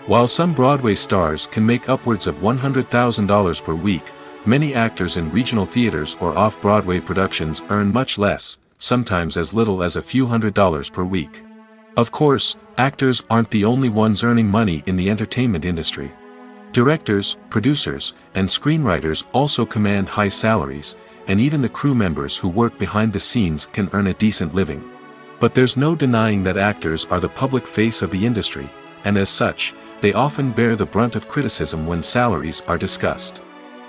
While some Broadway stars can make upwards of $100,000 per week, many actors in regional theaters or off-Broadway productions earn much less, sometimes as little as a few $100s per week. Of course, actors aren't the only ones earning money in the entertainment industry. Directors, producers, and screenwriters also command high salaries, and even the crew members who work behind the scenes can earn a decent living. But there's no denying that actors are the public face of the industry, and as such, they often bear the brunt of criticism when salaries are discussed.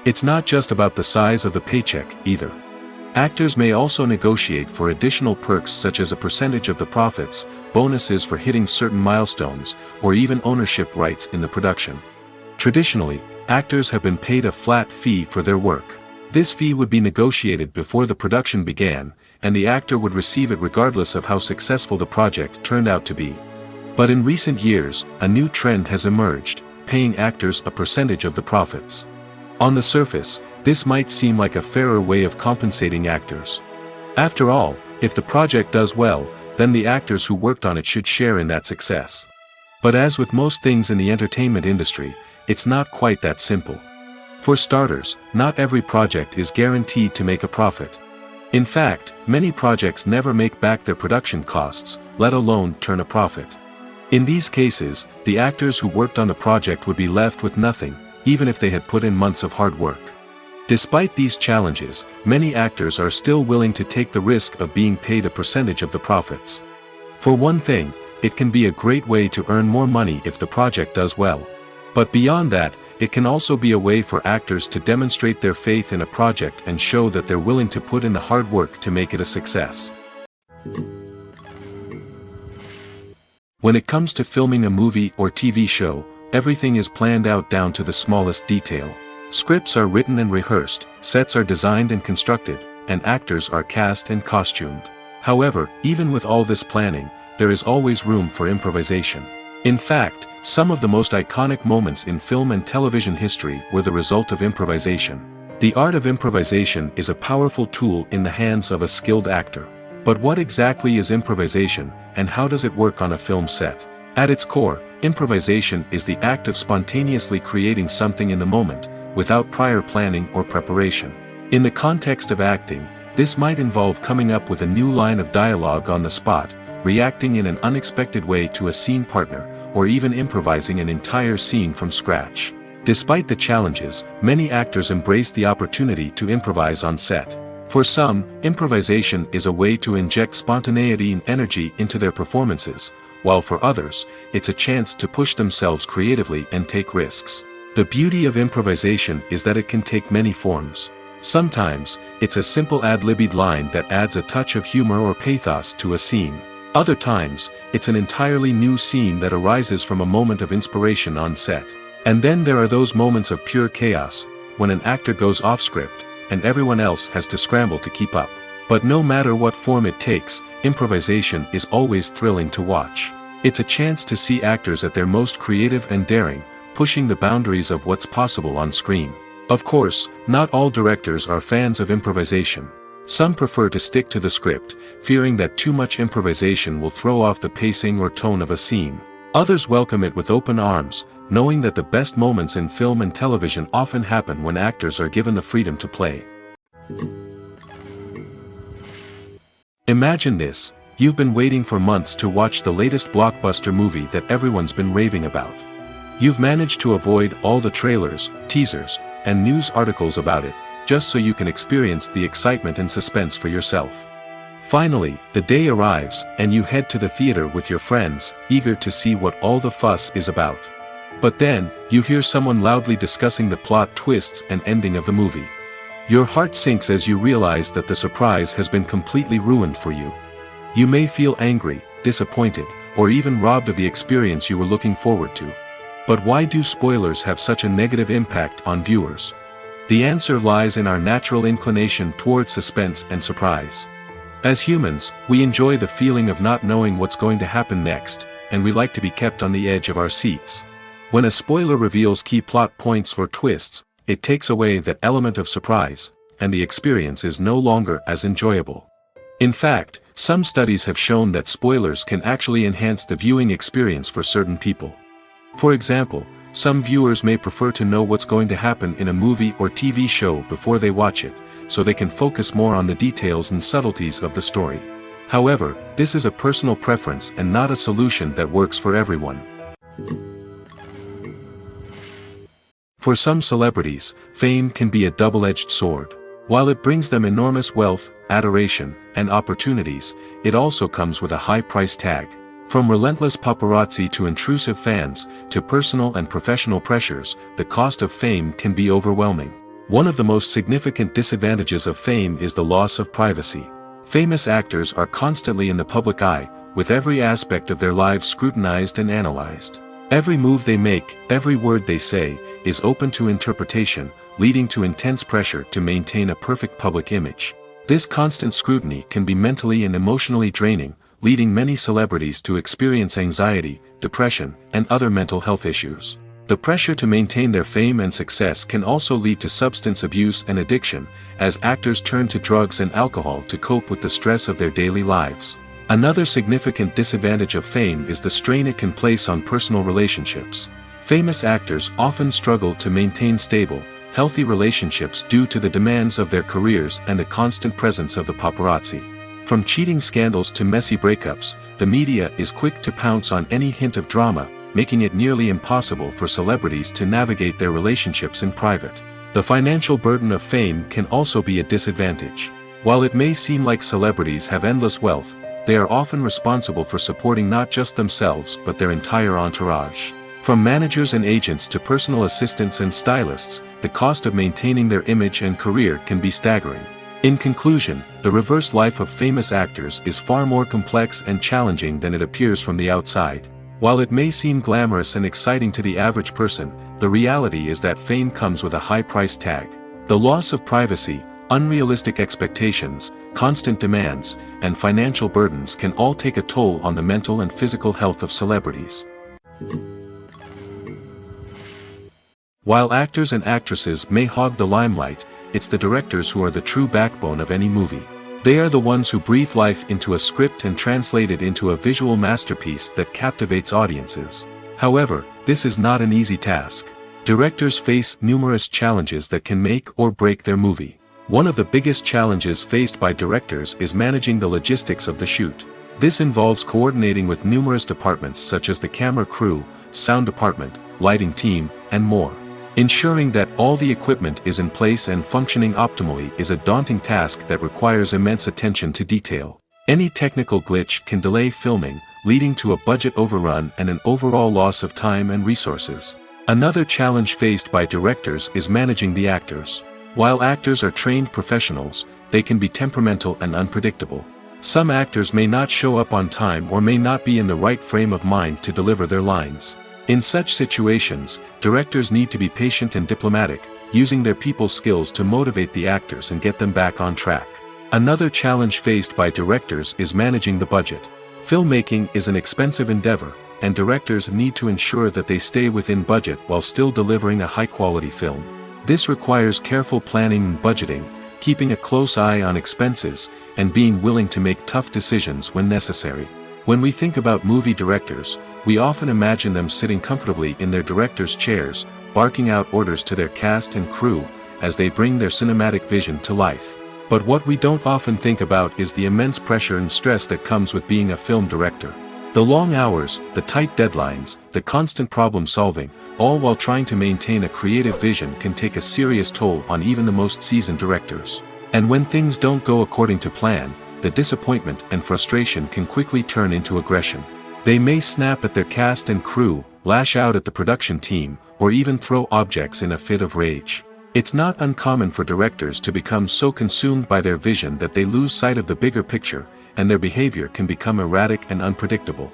It's not just about the size of the paycheck, either. Actors may also negotiate for additional perks such as a percentage of the profits, bonuses for hitting certain milestones, or even ownership rights in the production. Traditionally, actors have been paid a flat fee for their work. This fee would be negotiated before the production began, and the actor would receive it regardless of how successful the project turned out to be. But in recent years, a new trend has emerged, paying actors a percentage of the profits. On the surface, this might seem like a fairer way of compensating actors. After all, if the project does well, then the actors who worked on it should share in that success. But as with most things in the entertainment industry, it's not quite that simple. For starters, not every project is guaranteed to make a profit. In fact, many projects never make back their production costs, let alone turn a profit. In these cases, the actors who worked on the project would be left with nothing, even if they had put in months of hard work. Despite these challenges, many actors are still willing to take the risk of being paid a percentage of the profits. For one thing, it can be a great way to earn more money if the project does well. But beyond that, it can also be a way for actors to demonstrate their faith in a project and show that they're willing to put in the hard work to make it a success. When it comes to filming a movie or TV show, everything is planned out down to the smallest detail. Scripts are written and rehearsed, sets are designed and constructed, and actors are cast and costumed. However, even with all this planning, there is always room for improvisation. In fact, some of the most iconic moments in film and television history were the result of improvisation. The art of improvisation is a powerful tool in the hands of a skilled actor. But what exactly is improvisation, and how does it work on a film set? At its core, improvisation is the act of spontaneously creating something in the moment, without prior planning or preparation. In the context of acting, this might involve coming up with a new line of dialogue on the spot, reacting in an unexpected way to a scene partner, or even improvising an entire scene from scratch. Despite the challenges, many actors embrace the opportunity to improvise on set. For some, improvisation is a way to inject spontaneity and energy into their performances, while for others, it's a chance to push themselves creatively and take risks. The beauty of improvisation is that it can take many forms. Sometimes, it's a simple ad-libbed line that adds a touch of humor or pathos to a scene. Other times, it's an entirely new scene that arises from a moment of inspiration on set. And then there are those moments of pure chaos, when an actor goes off script, and everyone else has to scramble to keep up. But no matter what form it takes, improvisation is always thrilling to watch. It's a chance to see actors at their most creative and daring, pushing the boundaries of what's possible on screen. Of course, not all directors are fans of improvisation. Some prefer to stick to the script, fearing that too much improvisation will throw off the pacing or tone of a scene. Others welcome it with open arms, knowing that the best moments in film and television often happen when actors are given the freedom to play. Imagine this: you've been waiting for months to watch the latest blockbuster movie that everyone's been raving about. You've managed to avoid all the trailers, teasers, and news articles about it, just so you can experience the excitement and suspense for yourself. Finally, the day arrives, and you head to the theater with your friends, eager to see what all the fuss is about. But then, you hear someone loudly discussing the plot twists and ending of the movie. Your heart sinks as you realize that the surprise has been completely ruined for you. You may feel angry, disappointed, or even robbed of the experience you were looking forward to. But why do spoilers have such a negative impact on viewers? The answer lies in our natural inclination toward suspense and surprise. As humans, we enjoy the feeling of not knowing what's going to happen next, and we like to be kept on the edge of our seats. When a spoiler reveals key plot points or twists, it takes away that element of surprise, and the experience is no longer as enjoyable. In fact, some studies have shown that spoilers can actually enhance the viewing experience for certain people. For example, some viewers may prefer to know what's going to happen in a movie or TV show before they watch it, so they can focus more on the details and subtleties of the story. However, this is a personal preference and not a solution that works for everyone. For some celebrities, fame can be a double-edged sword. While it brings them enormous wealth, adoration, and opportunities, it also comes with a high price tag. From relentless paparazzi to intrusive fans, to personal and professional pressures, the cost of fame can be overwhelming. One of the most significant disadvantages of fame is the loss of privacy. Famous actors are constantly in the public eye, with every aspect of their lives scrutinized and analyzed. Every move they make, every word they say, is open to interpretation, leading to intense pressure to maintain a perfect public image. This constant scrutiny can be mentally and emotionally draining, leading many celebrities to experience anxiety, depression, and other mental health issues. The pressure to maintain their fame and success can also lead to substance abuse and addiction, as actors turn to drugs and alcohol to cope with the stress of their daily lives. Another significant disadvantage of fame is the strain it can place on personal relationships. Famous actors often struggle to maintain stable, healthy relationships due to the demands of their careers and the constant presence of the paparazzi. From cheating scandals to messy breakups, the media is quick to pounce on any hint of drama, making it nearly impossible for celebrities to navigate their relationships in private. The financial burden of fame can also be a disadvantage. While it may seem like celebrities have endless wealth, they are often responsible for supporting not just themselves but their entire entourage. From managers and agents to personal assistants and stylists, the cost of maintaining their image and career can be staggering. In conclusion, the reverse life of famous actors is far more complex and challenging than it appears from the outside. While it may seem glamorous and exciting to the average person, the reality is that fame comes with a high price tag. The loss of privacy, unrealistic expectations, constant demands, and financial burdens can all take a toll on the mental and physical health of celebrities. While actors and actresses may hog the limelight, it's the directors who are the true backbone of any movie. They are the ones who breathe life into a script and translate it into a visual masterpiece that captivates audiences. However, this is not an easy task. Directors face numerous challenges that can make or break their movie. One of the biggest challenges faced by directors is managing the logistics of the shoot. This involves coordinating with numerous departments such as the camera crew, sound department, lighting team, and more. Ensuring that all the equipment is in place and functioning optimally is a daunting task that requires immense attention to detail. Any technical glitch can delay filming, leading to a budget overrun and an overall loss of time and resources. Another challenge faced by directors is managing the actors. While actors are trained professionals, they can be temperamental and unpredictable. Some actors may not show up on time or may not be in the right frame of mind to deliver their lines. In such situations, directors need to be patient and diplomatic, using their people skills to motivate the actors and get them back on track. Another challenge faced by directors is managing the budget. Filmmaking is an expensive endeavor, and directors need to ensure that they stay within budget while still delivering a high-quality film. This requires careful planning and budgeting, keeping a close eye on expenses, and being willing to make tough decisions when necessary. When we think about movie directors, we often imagine them sitting comfortably in their director's chairs, barking out orders to their cast and crew, as they bring their cinematic vision to life. But what we don't often think about is the immense pressure and stress that comes with being a film director. The long hours, the tight deadlines, the constant problem solving, all while trying to maintain a creative vision can take a serious toll on even the most seasoned directors. And when things don't go according to plan, the disappointment and frustration can quickly turn into aggression. They may snap at their cast and crew, lash out at the production team, or even throw objects in a fit of rage. It's not uncommon for directors to become so consumed by their vision that they lose sight of the bigger picture, and their behavior can become erratic and unpredictable.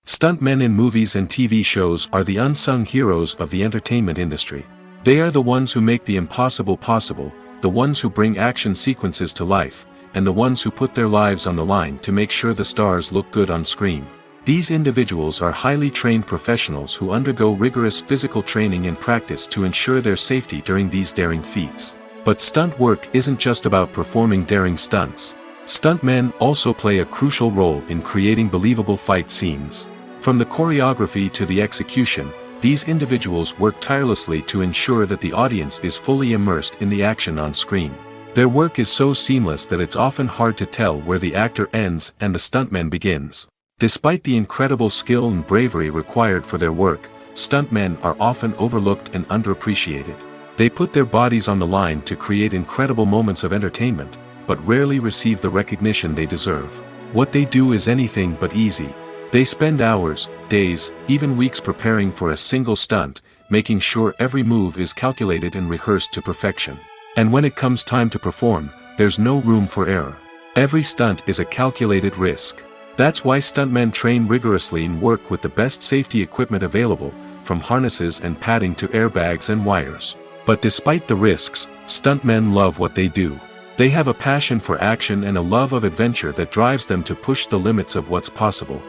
Stuntmen in movies and TV shows are the unsung heroes of the entertainment industry. They are the ones who make the impossible possible, the ones who bring action sequences to life, and the ones who put their lives on the line to make sure the stars look good on screen. These individuals are highly trained professionals who undergo rigorous physical training and practice to ensure their safety during these daring feats. But stunt work isn't just about performing daring stunts. Stuntmen also play a crucial role in creating believable fight scenes. From the choreography to the execution, these individuals work tirelessly to ensure that the audience is fully immersed in the action on screen. Their work is so seamless that it's often hard to tell where the actor ends and the stuntman begins. Despite the incredible skill and bravery required for their work, stuntmen are often overlooked and underappreciated. They put their bodies on the line to create incredible moments of entertainment, but rarely receive the recognition they deserve. What they do is anything but easy. They spend hours, days, even weeks preparing for a single stunt, making sure every move is calculated and rehearsed to perfection. And when it comes time to perform, there's no room for error. Every stunt is a calculated risk. That's why stuntmen train rigorously and work with the best safety equipment available, from harnesses and padding to airbags and wires. But despite the risks, stuntmen love what they do. They have a passion for action and a love of adventure that drives them to push the limits of what's possible.